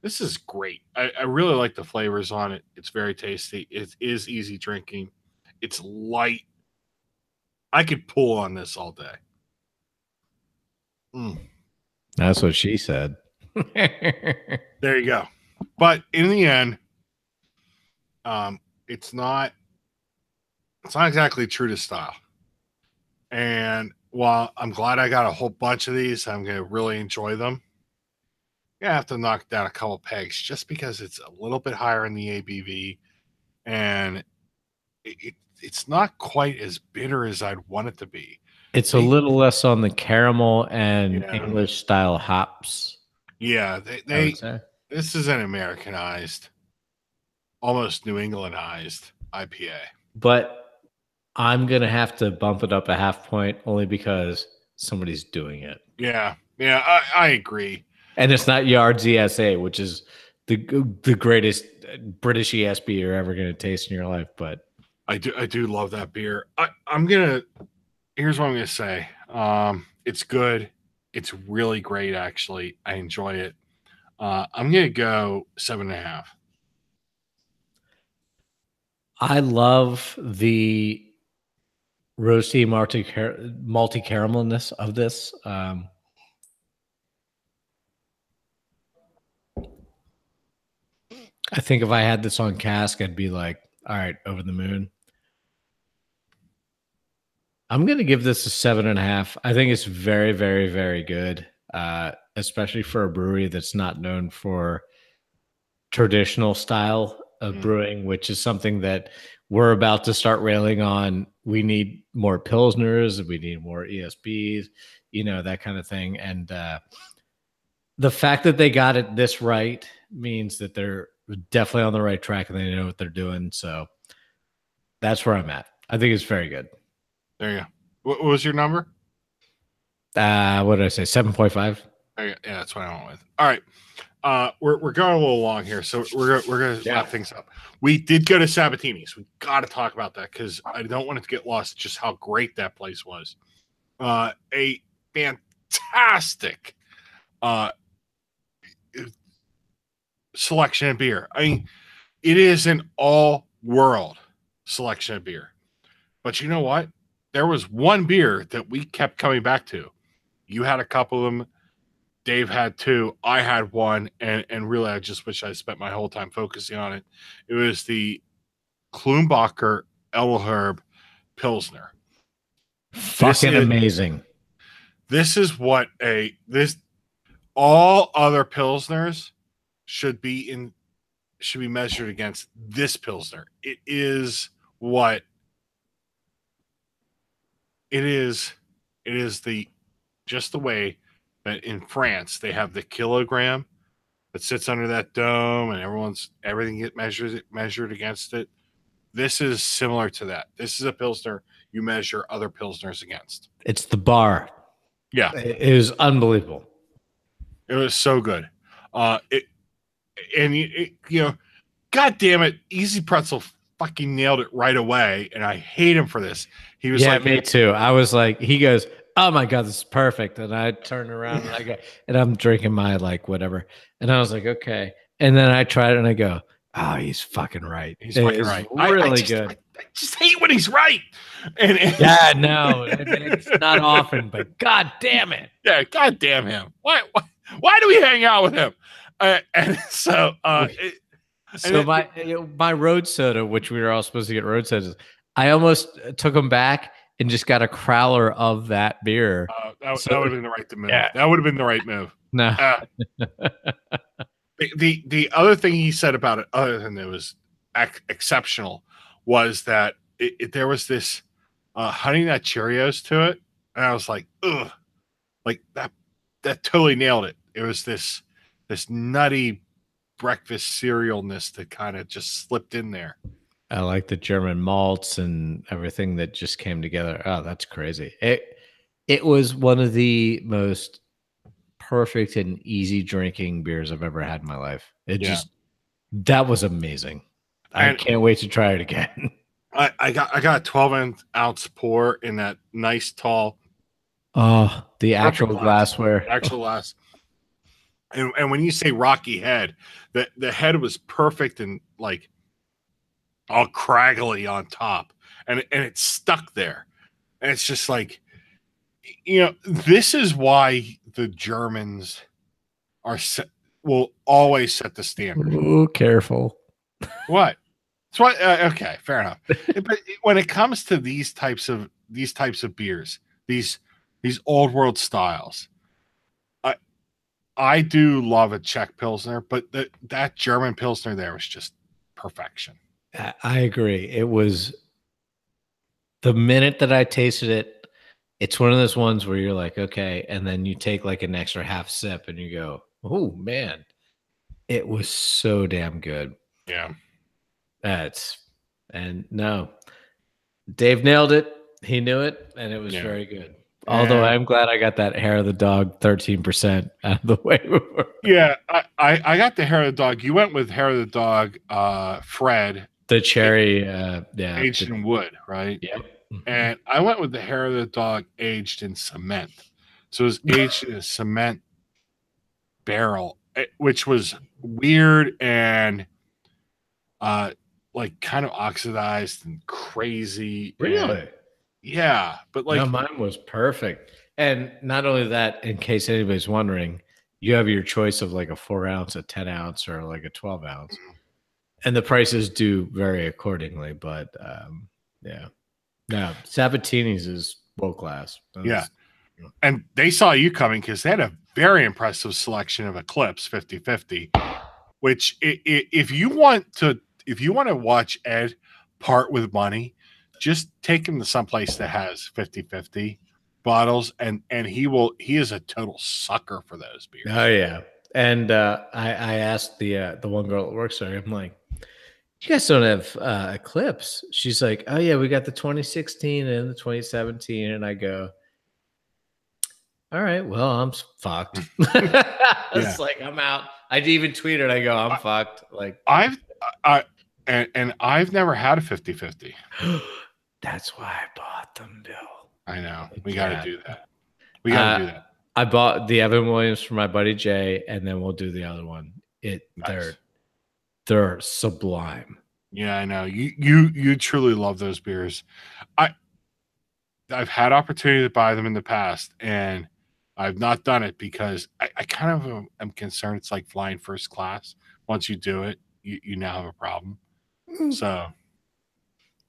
This is great. I really like the flavors on it. It's very tasty. It is easy drinking. It's light. I could pull on this all day. That's what she said. There you go. But in the end, it's not exactly true to style. And while I'm glad I got a whole bunch of these, I'm going to really enjoy them. I have to knock down a couple pegs just because it's a little bit higher in the ABV, and it's not quite as bitter as I'd want it to be. It's a little less on the caramel and English style hops. Yeah, this is an Americanized, almost New Englandized IPA. But I'm gonna have to bump it up a half point only because somebody's doing it. Yeah, I agree. And it's not Yards ESA, which is the greatest British ESB you're ever going to taste in your life. But I do love that beer. Here's what I'm gonna say. It's good. It's really great, actually. I enjoy it. I'm gonna go 7.5. I love the roasty malty caramelness of this. I think if I had this on cask, I'd be like, all right, over the moon. I'm going to give this a 7.5. I think it's very, very, very good, especially for a brewery that's not known for traditional style of brewing, which is something that we're about to start railing on. We need more Pilsners. We need more ESBs, that kind of thing. And the fact that they got it this right means that they're definitely on the right track and they know what they're doing. So that's where I'm at. I think it's very good. There you go. What was your number? What did I say? 7.5. Yeah, that's what I went with. All right. We're going a little long here, so we're gonna wrap things up. We did go to Sabatini's. We got to talk about that because I don't want it to get lost just how great that place was. A fantastic selection of beer. I mean, it is an all-world selection of beer. But you know what? There was one beer that we kept coming back to. You had a couple of them. Dave had two. I had one. And really, I just wish I spent my whole time focusing on it. It was the Klumbacher Edelherb Pilsner. Fucking amazing. This is what all other Pilsners should be measured against this Pilsner. It is what it is. It is just the way that in France they have the kilogram that sits under that dome and everything gets measured against it. This is similar to that. This is a Pilsner you measure other Pilsners against. It's the bar. Yeah. It is unbelievable. It was so good. God damn it, Easy Pretzel fucking nailed it right away, and I hate him for this. He was like, me too. I was like, he goes, oh my God, this is perfect. And I turned around and I'm drinking my whatever. And I was like, okay. And then I tried it and I go, oh, he's fucking right. He's fucking right. Really good. I just hate when he's right. Yeah, no, it's not often, but God damn it. Yeah, God damn him. Why do we hang out with him? My road soda, which we were all supposed to get road sodas, I almost took them back and just got a crowler of that beer. That would have been the right move. Yeah. That would have been the right move. No. The other thing he said about it, other than it was exceptional, was that there was this Honey Nut Cheerios to it, and I was like, ugh, like that totally nailed it. It was this nutty breakfast cerealness that kind of just slipped in there. I like the German malts and everything that just came together. Oh, that's crazy. It was one of the most perfect and easy drinking beers I've ever had in my life. That was amazing. I can't wait to try it again. I got a 12-ounce pour in that nice tall. Oh, the actual glassware. Actual glass. And when you say rocky head, the head was perfect and like all craggly on top, and it's stuck there, and it's just like, this is why the Germans will always set the standard. Oh, careful. What? That's why. Okay, fair enough. But when it comes to these types of beers, these old world styles, I do love a Czech Pilsner, but that German Pilsner there was just perfection. I agree. It was the minute that I tasted it, it's one of those ones where you're like, okay. And then you take like an extra half sip and you go, oh man, it was so damn good. Yeah. No, Dave nailed it. He knew it. And it was very good. Although I'm glad I got that hair of the dog 13% out of the way before. Yeah, I got the hair of the dog. You went with hair of the dog, Fred. The cherry, aged in wood, right? Yep. And I went with the hair of the dog aged in cement. So it was aged in a cement barrel, which was weird and like kind of oxidized and crazy. Really? And, yeah, but like no, mine was perfect. And not only that, in case anybody's wondering, you have your choice of like a 4 ounce, a 10 ounce, or like a 12 ounce. And the prices do vary accordingly. But yeah. No, Sabatini's is world class. Yeah. And they saw you coming because they had a very impressive selection of Eclipse 50/50, which if you want to watch Ed part with money, just take him to someplace that has 50/50 bottles, and he is a total sucker for those beers. Oh yeah. And I asked the one girl that works there, I'm like, you guys don't have Eclipse. She's like, oh yeah, we got the 2016 and the 2017. And I go, all right, well, I'm fucked. It's like, I'm out. I even tweeted, I go, I'm fucked. Like I've never had a 50/50. That's why I bought them, Bill. I know. We got to do that. We got to do that. I bought the Evan Williams for my buddy Jay, and then we'll do the other one. Nice. They're sublime. Yeah, I know. You truly love those beers. I've had opportunity to buy them in the past, and I've not done it because I kind of am concerned. It's like flying first class. Once you do it, you now have a problem. So,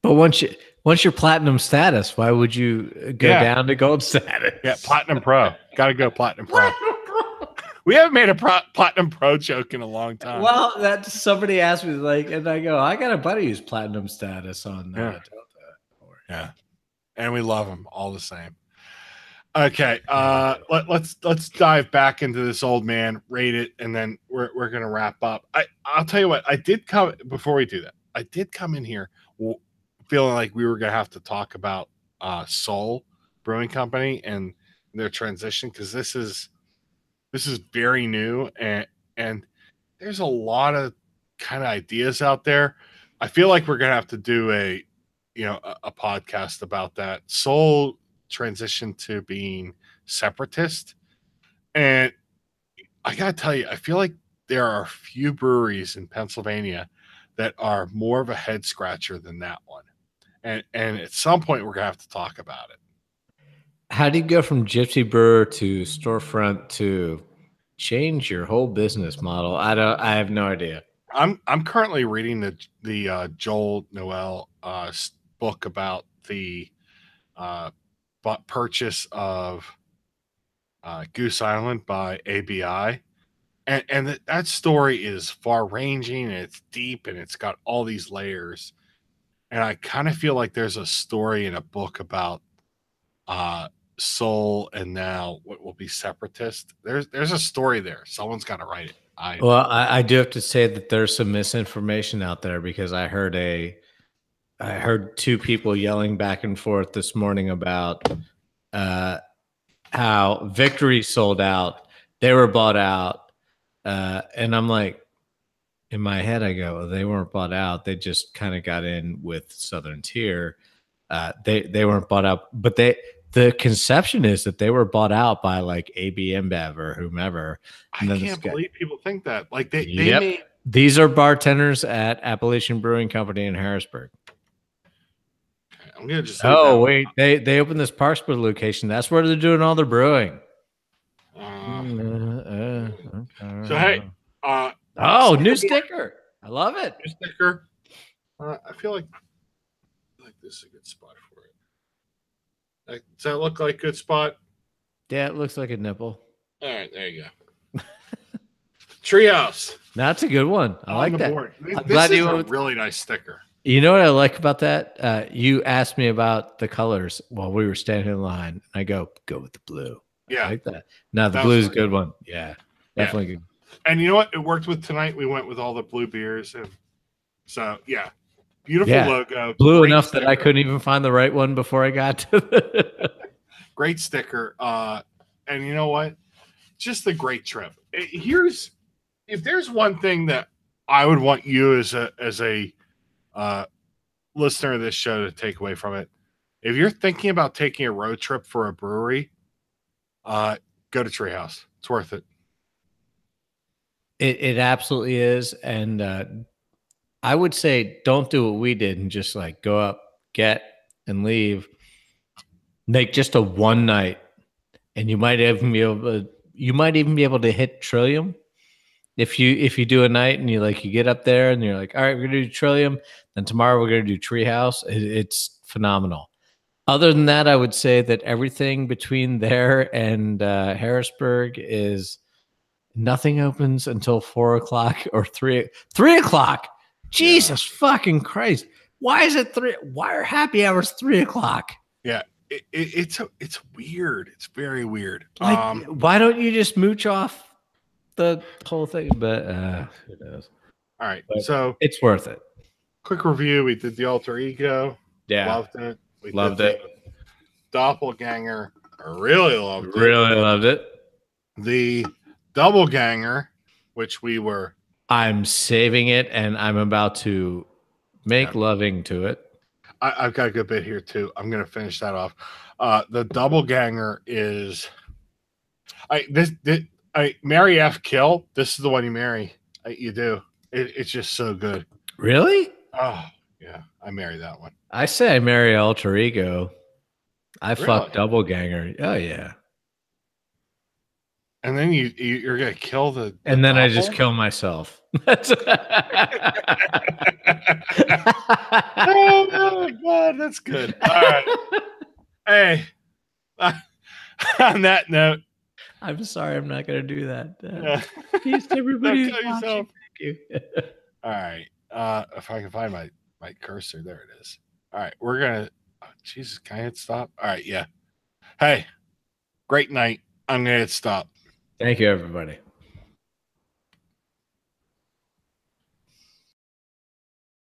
but once you're platinum status, why would you go down to gold status? Yeah, platinum pro. Got to go platinum pro. We haven't made a platinum pro joke in a long time. Well, that somebody asked me like, and I go, I got a buddy who's platinum status on Delta. Yeah, and we love them all the same. Okay, let's dive back into this old man, rate it, and then we're gonna wrap up. I'll tell you what, I did come before we do that. I did come in here feeling like we were gonna have to talk about Sol Brewing Company and their transition, because this is very new, and there's a lot of kind of ideas out there. I feel like we're gonna have to do a podcast about that. Sol transition to being separatist, and I gotta tell you, I feel like there are a few breweries in Pennsylvania that are more of a head scratcher than that one, and at some point we're gonna have to talk about it. How do you go from gypsy brewer to storefront to change your whole business model? I have no idea. I'm currently reading the Joel Noel book about the purchase of Goose Island by ABI, and that story is far ranging, and it's deep, and it's got all these layers, and I kind of feel like there's a story in a book about Sol and now what will be separatist. There's a story there. Someone's got to write it. I do have to say that there's some misinformation out there, because I heard two people yelling back and forth this morning about how Victory sold out. They were bought out. And I'm like, in my head, I go, they weren't bought out. They just kind of got in with Southern Tier. They weren't bought out, but the conception is that they were bought out by like AB InBev or whomever. I can't believe people think that. Like they yep. made. These are bartenders at Appalachian Brewing Company in Harrisburg. I'm gonna just. Wait, they opened this Parksburg location. That's where they're doing all their brewing. So hey, new sticker. I love it. New sticker. I feel like this is a good spot for it. Does that look like a good spot? Yeah, it looks like a nipple. All right, there you go. Treehouse. That's a good one. I like that. I'm glad you a really nice sticker. You know what I like about that? You asked me about the colors while we were standing in line. I go with the blue. Yeah, I like that. No, the blue is a good one. Yeah, definitely good. And you know what? It worked with tonight. We went with all the blue beers, and so yeah, beautiful logo. Blue enough sticker. That I couldn't even find the right one before I got to great sticker. And you know what? Just a great trip. If there's one thing that I would want you as a listener of this show to take away from it, if you're thinking about taking a road trip for a brewery, go to Treehouse. It's worth it. It absolutely is, and I would say don't do what we did and just like go up, get, and leave. Make just a one night, and you might even be able to hit Trillium if you do a night and you get up there and you're like, all right, we're gonna do Trillium, then tomorrow we're gonna do Treehouse. It's phenomenal. Other than that, I would say that everything between there and Harrisburg is. Nothing opens until 4 o'clock or 3 o'clock. Jesus fucking Christ! Why is it 3? Why are happy hours 3 o'clock? Yeah, it's weird. It's very weird. Why don't you just mooch off the whole thing? But who knows? All right, but so it's worth it. Quick review: we did the Alter Ego. Yeah, loved it. We loved it. Doppelganger. I really loved it. Really loved it. The Double Ganger, which we were. I'm saving it, and I'm about to make loving to it. I've got a good bit here too. I'm going to finish that off. The Double Ganger is. Marry F Kill. This is the one you marry. You do. It's just so good. Really? Oh yeah, I marry that one. I say I marry Alter Ego. I fuck Double Ganger. Oh yeah. And then you're gonna kill the and then I just kill myself. Oh my God, that's good. All right. Hey, on that note, I'm sorry, I'm not gonna do that. Peace to everybody. Who's watching. Thank you. All right. If I can find my cursor, there it is. All right, we're gonna. Oh, Jesus, can I hit stop? All right, yeah. Hey, great night. I'm gonna hit stop. Thank you, everybody.